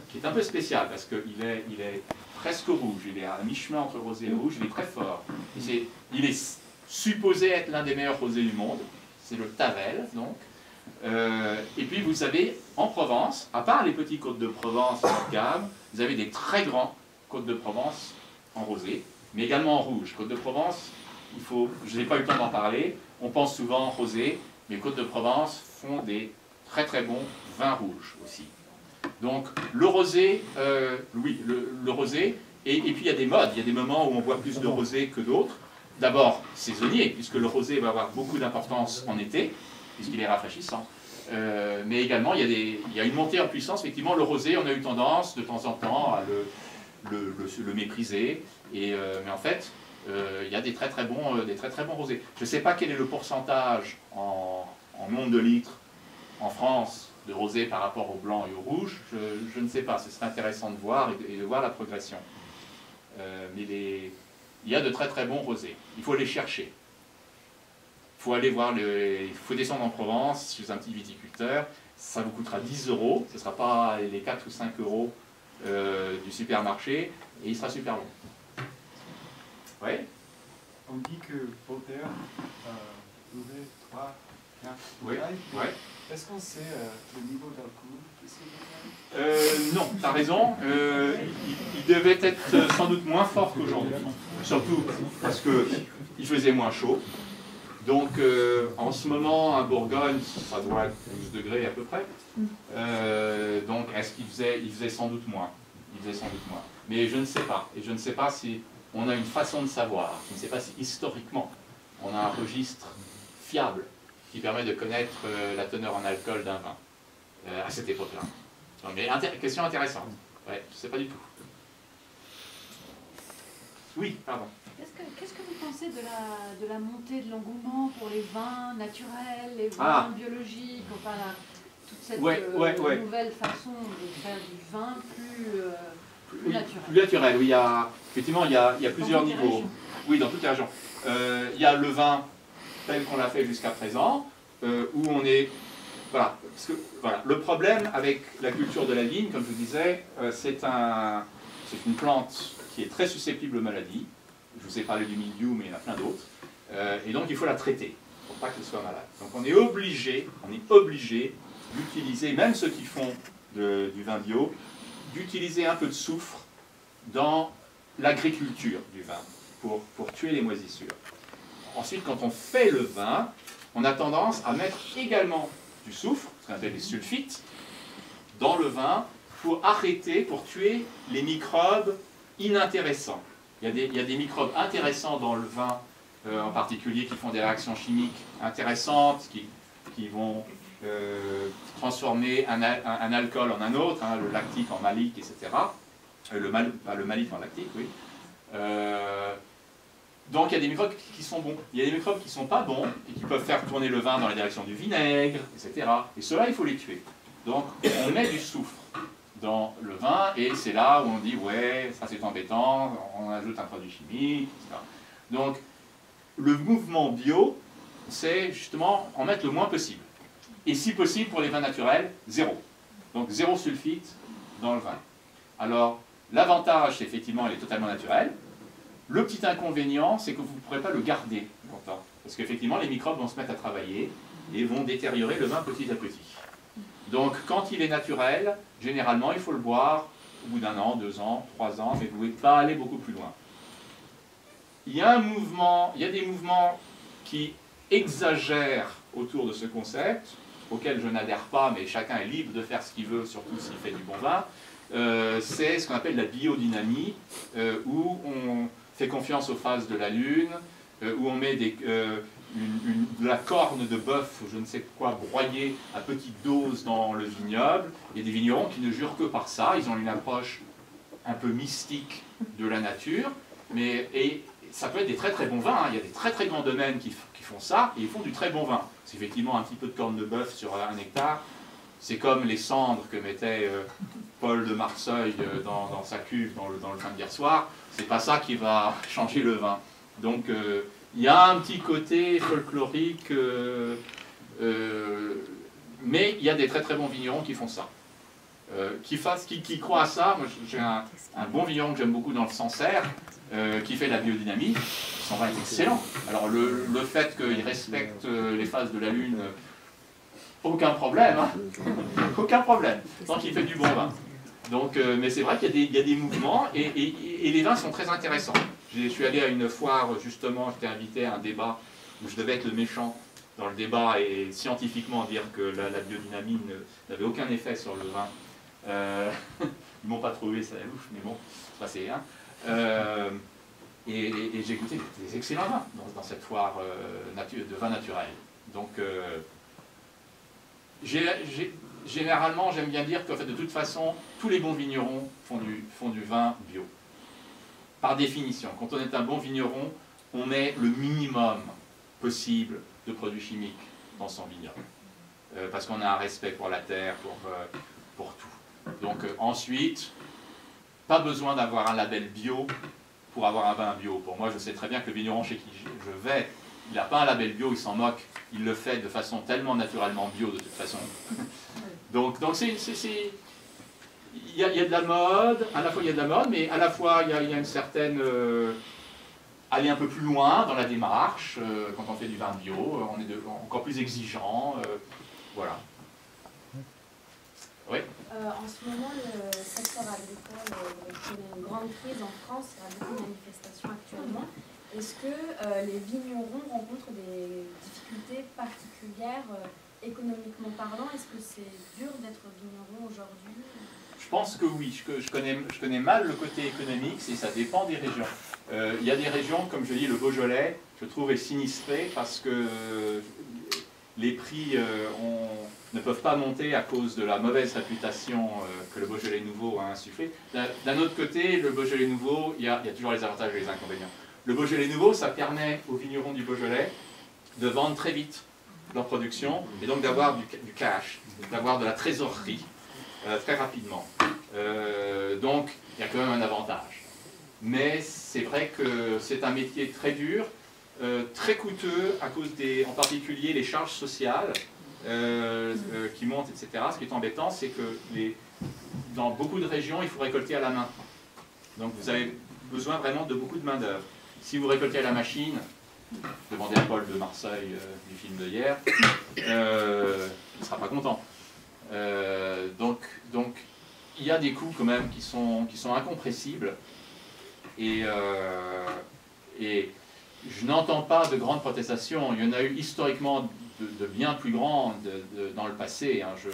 qui est un peu spécial parce qu'il est presque rouge, il est à mi-chemin entre le rosé et le rouge, il est très fort. Il est supposé être l'un des meilleurs rosés du monde, c'est le Tavel donc. Et puis vous avez en Provence, à part les petits côtes de Provence en gamme, vous avez des très grands côtes de Provence en rosé, mais également en rouge. Côte de Provence, je n'ai pas eu le temps d'en parler, on pense souvent rosé, mais Côte de Provence font des très très bons vins rouges aussi. Donc le rosé, oui, le rosé, et puis il y a des modes, il y a des moments où on boit plus de rosé que d'autres. D'abord saisonnier, puisque le rosé va avoir beaucoup d'importance en été, puisqu'il est rafraîchissant. Mais également, il y a une montée en puissance. Effectivement, le rosé, on a eu tendance de temps en temps à le mépriser. Mais en fait, il y a des très très bons rosés. Je ne sais pas quel est le pourcentage en nombre de litres en France de rosé par rapport au blanc et au rouge. Je ne sais pas. Ce serait intéressant de voir et de voir la progression. Mais il y a de très très bons rosés. Il faut les chercher. Il faut aller voir, il faut descendre en Provence chez un petit viticulteur, ça vous coûtera 10 €, ce ne sera pas les 4 ou 5 € du supermarché, et il sera super bon. Oui. On dit que Voltaire buvait 3, 4 Oui. bouteilles. Ouais. Est-ce qu'on sait le niveau d'alcool de ces bouteilles? Non, tu as raison, il devait être sans doute moins fort qu'aujourd'hui, surtout parce qu'il faisait moins chaud. Donc en ce moment, à Bourgogne, ça doit être 12 degrés à peu près. Donc est-ce qu'il faisait sans doute moins? Il faisait sans doute moins. Mais je ne sais pas. Et je ne sais pas si on a une façon de savoir. Je ne sais pas si historiquement, on a un registre fiable qui permet de connaître la teneur en alcool d'un vin à cette époque-là. Mais question intéressante. Ouais, je ne sais pas du tout. Oui, pardon. Qu'est-ce que vous pensez de la montée de l'engouement pour les vins naturels, les vins biologiques, enfin toute cette nouvelle façon de faire du vin plus naturel? Plus naturel, oui. Effectivement, il y a plusieurs niveaux. Oui, dans toutes les régions. Il y a le vin tel qu'on l'a fait jusqu'à présent, où on est... Voilà, parce que, voilà, le problème avec la culture de la vigne, comme je vous disais, c'est une plante qui est très susceptible aux maladies. Je vous ai parlé du mildiou, mais il y en a plein d'autres. Et donc, il faut la traiter pour pas qu'elle soit malade. Donc, on est obligé d'utiliser, même ceux qui font du vin bio, d'utiliser un peu de soufre dans l'agriculture du vin pour tuer les moisissures. Ensuite, quand on fait le vin, on a tendance à mettre également du soufre, ce qu'on appelle les sulfites, dans le vin pour tuer les microbes inintéressants. Il y a des microbes intéressants dans le vin, en particulier, qui font des réactions chimiques intéressantes, qui vont transformer un alcool en un autre, hein, le lactique en malique, etc. Le malique en lactique, oui. Donc il y a des microbes qui sont bons. Il y a des microbes qui ne sont pas bons et qui peuvent faire tourner le vin dans la direction du vinaigre, etc. Et ceux-là, il faut les tuer. Donc on met du soufre dans le vin et c'est là où on dit ouais, ça c'est embêtant, on ajoute un produit chimique, etc. Donc le mouvement bio, c'est justement en mettre le moins possible. Et si possible pour les vins naturels, 0. Donc 0 sulfite dans le vin. Alors l'avantage, c'est effectivement, il est totalement naturel. Le petit inconvénient, c'est que vous ne pourrez pas le garder longtemps. Parce qu'effectivement, les microbes vont se mettre à travailler et vont détériorer le vin petit à petit. Donc, quand il est naturel, généralement, il faut le boire au bout d'1 an, 2 ans, 3 ans, mais vous ne pouvez pas aller beaucoup plus loin. Il y a des mouvements qui exagèrent autour de ce concept, auquel je n'adhère pas, mais chacun est libre de faire ce qu'il veut, surtout s'il fait du bon vin. C'est ce qu'on appelle la biodynamie, où on fait confiance aux phases de la Lune, où on met de la corne de bœuf ou je ne sais quoi broyée à petite dose dans le vignoble. Il y a des vignerons qui ne jurent que par ça, ils ont une approche un peu mystique de la nature, et ça peut être des très très bons vins, hein. Il y a des très très grands domaines qui font ça, et ils font du très bon vin. C'est effectivement un petit peu de corne de bœuf sur 1 hectare, c'est comme les cendres que mettait Paul de Marseille dans sa cuve dans le vin d'hier soir, c'est pas ça qui va changer le vin. Donc il y a un petit côté folklorique, mais il y a des très très bons vignerons qui font ça. Qui croient à ça. Moi j'ai un bon vigneron que j'aime beaucoup dans le Sancerre, qui fait de la biodynamie, son vin est excellent. Alors le fait qu'il respecte les phases de la Lune, aucun problème, hein. Aucun problème, tant qu'il fait du bon vin. Donc, mais c'est vrai qu'il y a des mouvements, et les vins sont très intéressants. Je suis allé à une foire, justement, j'étais invité à un débat où je devais être le méchant dans le débat et scientifiquement dire que la biodynamie n'avait aucun effet sur le vin. Ils m'ont pas trouvé ça la louche, mais bon, c'est passé. Hein. Et j'ai goûté des excellents vins dans cette foire de vin naturel. Donc, généralement, j'aime bien dire qu'en fait, de toute façon, tous les bons vignerons font du vin bio. Par définition, quand on est un bon vigneron, on met le minimum possible de produits chimiques dans son vignoble. Parce qu'on a un respect pour la terre, pour tout. Donc ensuite, pas besoin d'avoir un label bio pour avoir un vin bio. Pour moi, je sais très bien que le vigneron chez qui je vais, il n'a pas un label bio, il s'en moque. Il le fait de façon tellement naturellement bio de toute façon. Donc il y a de la mode, à la fois il y a de la mode, mais à la fois il y a une certaine... aller un peu plus loin dans la démarche, quand on fait du vin bio, on est encore plus exigeant, voilà. Oui. En ce moment, le secteur agricole connaît une grande crise en France, il y a beaucoup de manifestations actuellement. Est-ce que les vignerons rencontrent des difficultés particulières économiquement parlant? Est-ce que c'est dur d'être vigneron aujourd'hui? Je pense que oui. Je connais mal le côté économique, ça dépend des régions. Il y a des régions, comme je dis, le Beaujolais, je trouve est sinistré parce que les prix ne peuvent pas monter à cause de la mauvaise réputation que le Beaujolais nouveau a insufflé. D'un autre côté, le Beaujolais nouveau, il y a toujours les avantages et les inconvénients. Le Beaujolais nouveau, ça permet aux vignerons du Beaujolais de vendre très vite leur production et donc d'avoir du cash, d'avoir de la trésorerie très rapidement. Donc, il y a quand même un avantage. Mais c'est vrai que c'est un métier très dur, très coûteux à cause en particulier les charges sociales qui montent, etc. Ce qui est embêtant, c'est que dans beaucoup de régions, il faut récolter à la main. Donc vous avez besoin vraiment de beaucoup de main-d'œuvre. Si vous récoltez à la machine, demandez à Paul de Marseille du film de hier, il ne sera pas content. Donc il y a des coûts quand même qui sont incompressibles. Et je n'entends pas de grandes protestations. Il y en a eu historiquement de bien plus grandes dans le passé. Hein. Je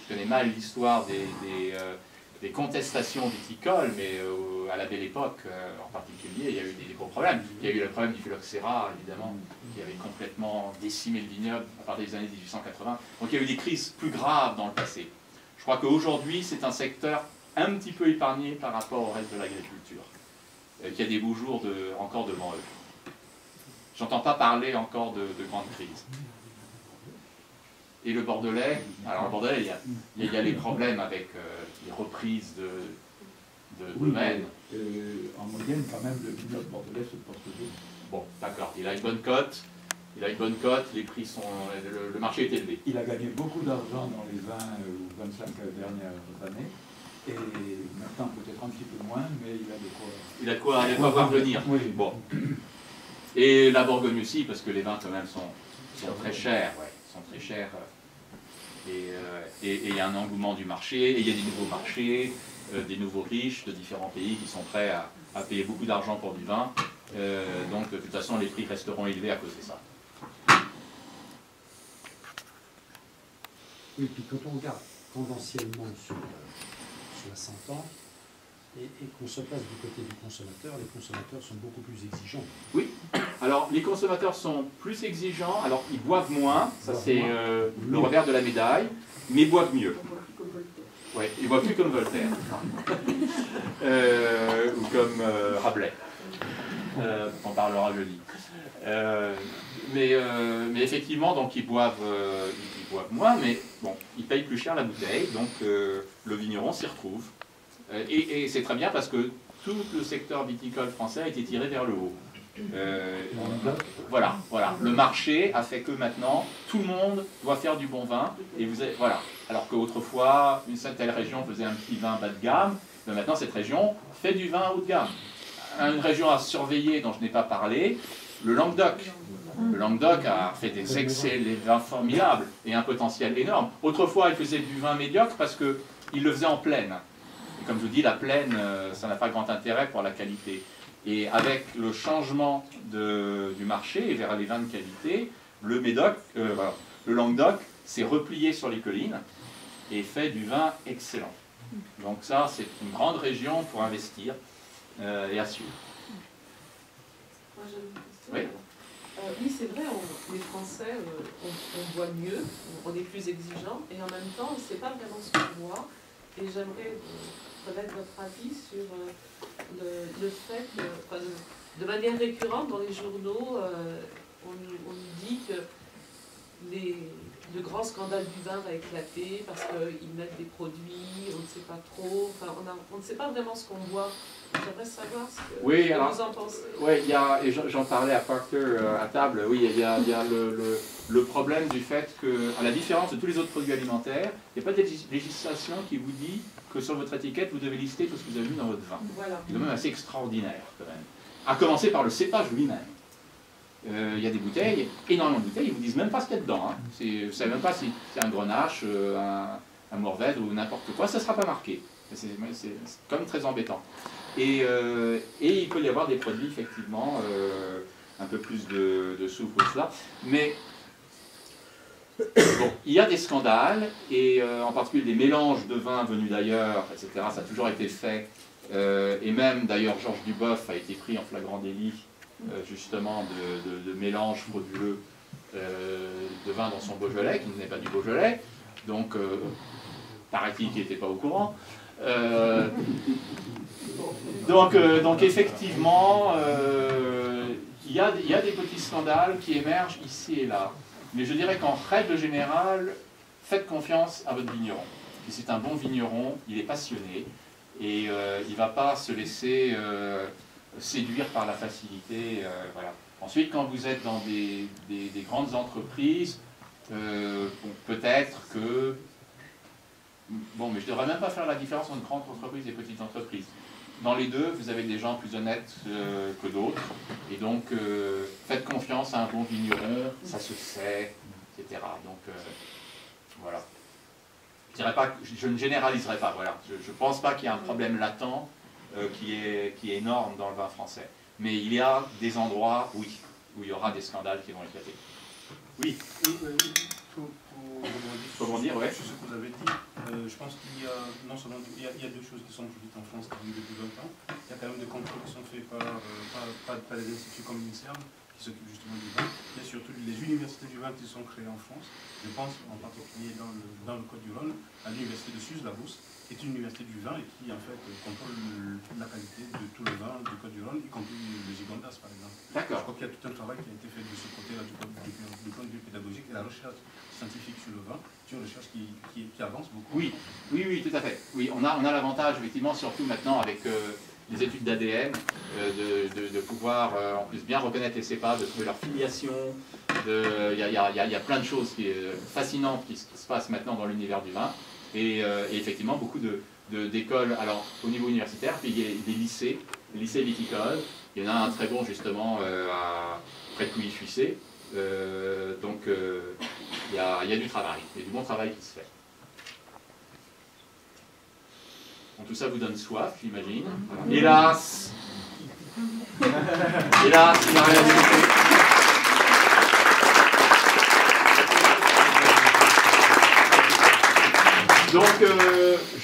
connais mal l'histoire des contestations viticoles, mais à la Belle Époque en particulier, il y a eu des gros problèmes. Il y a eu le problème du phylloxéra, évidemment, qui avait complètement décimé le vignoble à partir des années 1880. Donc il y a eu des crises plus graves dans le passé. Je crois qu'aujourd'hui, c'est un secteur un petit peu épargné par rapport au reste de l'agriculture, qui a des beaux jours encore devant eux. J'entends pas parler encore de grandes crises. Et le Bordelais, alors le Bordelais, il y a les problèmes avec les reprises de domaines. En moyenne, quand même, le vignoble bordelais se porte bien. Bon, d'accord, il a une bonne cote, les prix sont... le marché est élevé. Il a gagné beaucoup d'argent dans les 20 ou 25 dernières années, et maintenant peut-être un petit peu moins, mais il a de quoi voir venir. Oui. Bon. Et la Bourgogne aussi, parce que les vins quand même sont très chers, ouais, sont très chers. Et il y a un engouement du marché, et il y a des nouveaux marchés, des nouveaux riches de différents pays qui sont prêts à payer beaucoup d'argent pour du vin. Donc de toute façon, les prix resteront élevés à cause de ça. Oui, puis quand on regarde tendanciellement sur 100 ans, et qu'on se place du côté du consommateur, les consommateurs sont beaucoup plus exigeants. Oui, alors les consommateurs sont plus exigeants, alors ils boivent moins, ça c'est le revers de la médaille, mais boivent mieux. Oui, ils boivent plus comme Voltaire, ou comme Rabelais, on parlera jeudi. Mais effectivement, donc ils boivent moins, mais bon, ils payent plus cher la bouteille, donc le vigneron s'y retrouve. Et c'est très bien parce que tout le secteur viticole français a été tiré vers le haut. Voilà. Le marché a fait que maintenant, tout le monde doit faire du bon vin. Et voilà. Alors qu'autrefois, une certaine région faisait un petit vin bas de gamme, mais maintenant cette région fait du vin haut de gamme. Une région à surveiller dont je n'ai pas parlé, le Languedoc. Le Languedoc a fait des vins formidables et un potentiel énorme. Autrefois, il faisait du vin médiocre parce qu'il le faisait en plaine. Et comme je vous dis, la plaine, ça n'a pas grand intérêt pour la qualité. Et avec le changement du marché vers les vins de qualité, le Languedoc s'est replié sur les collines et fait du vin excellent. Donc ça, c'est une grande région pour investir et à suivre. Moi, j'ai une question. Oui. Oui, c'est vrai, les Français, on boit mieux, on est plus exigeants, et en même temps, on ne sait pas vraiment ce qu'on boit. Et j'aimerais connaître votre avis sur le fait que, de manière récurrente, dans les journaux, on nous dit que le grand scandale du vin va éclater parce qu'ils mettent des produits, on ne sait pas trop, on ne sait pas vraiment ce qu'on boit. J'aimerais savoir ce que vous en pensez. Oui, et j'en parlais à Parker à table, oui, il y a le problème du fait que, à la différence de tous les autres produits alimentaires, il n'y a pas de législation qui vous dit que sur votre étiquette, vous devez lister tout ce que vous avez mis dans votre vin. Voilà. C'est quand même assez extraordinaire, quand même. À commencer par le cépage lui-même. Il y a des bouteilles, énormément de bouteilles, ils ne vous disent même pas ce qu'il y a dedans. Hein. Vous ne savez même pas si c'est un Grenache, un Mourvèdre ou n'importe quoi, ça ne sera pas marqué. C'est quand même très embêtant. Et il peut y avoir des produits, effectivement, un peu plus de soufre ou cela. Mais bon, il y a des scandales, et en particulier des mélanges de vins venus d'ailleurs, etc. Ça a toujours été fait. Et même, d'ailleurs, Georges Duboeuf a été pris en flagrant délit, justement, de mélange frauduleux de vin dans son Beaujolais, qui n'est pas du Beaujolais. Donc, paraît-il qu'il n'était pas au courant. Donc effectivement, il y a des petits scandales qui émergent ici et là. Mais je dirais qu'en règle générale, faites confiance à votre vigneron. Si c'est un bon vigneron, il est passionné et il ne va pas se laisser séduire par la facilité. Voilà. Ensuite, quand vous êtes dans des grandes entreprises, peut-être que... Bon, mais je ne devrais même pas faire la différence entre grandes entreprises et petites entreprises. Dans les deux, vous avez des gens plus honnêtes que d'autres. Et donc, faites confiance à un bon vigneron, ça se sait, etc. Donc, voilà. Je ne généraliserai pas, voilà. Je ne pense pas qu'il y ait un problème latent qui est énorme dans le vin français. Mais il y a des endroits, oui, où il y aura des scandales qui vont éclater. Oui. Pour rebondir sur ce que vous avez dit, je pense qu'il y a non seulement il y a deux choses qui sont produites en France depuis 20 ans. Il y a quand même des contrôles qui sont faits par les instituts comme l'INSERM qui s'occupent justement du vin. Il y a surtout les universités du vin qui sont créées en France. Je pense en particulier dans le Côte-du-Rhône à l'université de Suse-la-Beauce, qui est une université du vin et qui en fait contrôle la qualité de tout le vin du Côte-du-Rhône, y compris le Gigondas par exemple. D'accord. Je crois qu'il y a tout un travail qui a été fait de ce côté-là du point de vue pédagogique et la recherche scientifique sur le vin, c'est une recherche qui avance beaucoup. Oui, tout à fait. Oui, on a l'avantage, effectivement, surtout maintenant avec les études d'ADN, de pouvoir en plus bien reconnaître les cépages, de trouver leur filiation. Il y a plein de choses fascinantes qui se passent maintenant dans l'univers du vin. Et effectivement, beaucoup d'écoles, alors au niveau universitaire, puis il y a des lycées viticoles. Il y en a un très bon, justement, près de Pouilly-Fuissé. Donc, il y a du travail, il y a du bon travail qui se fait. Bon, tout ça vous donne soif, j'imagine. Hélas, il n'a rien à Donc,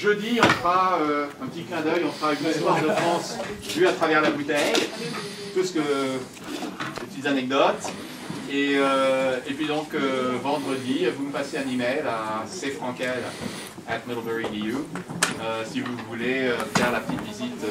jeudi, on fera un petit clin d'œil, on fera une histoire de France vue à travers la bouteille, tout ce que, des petites anecdotes. Et puis donc, vendredi, vous me passez un email à cfrankel@middlebury.edu si vous voulez faire la petite visite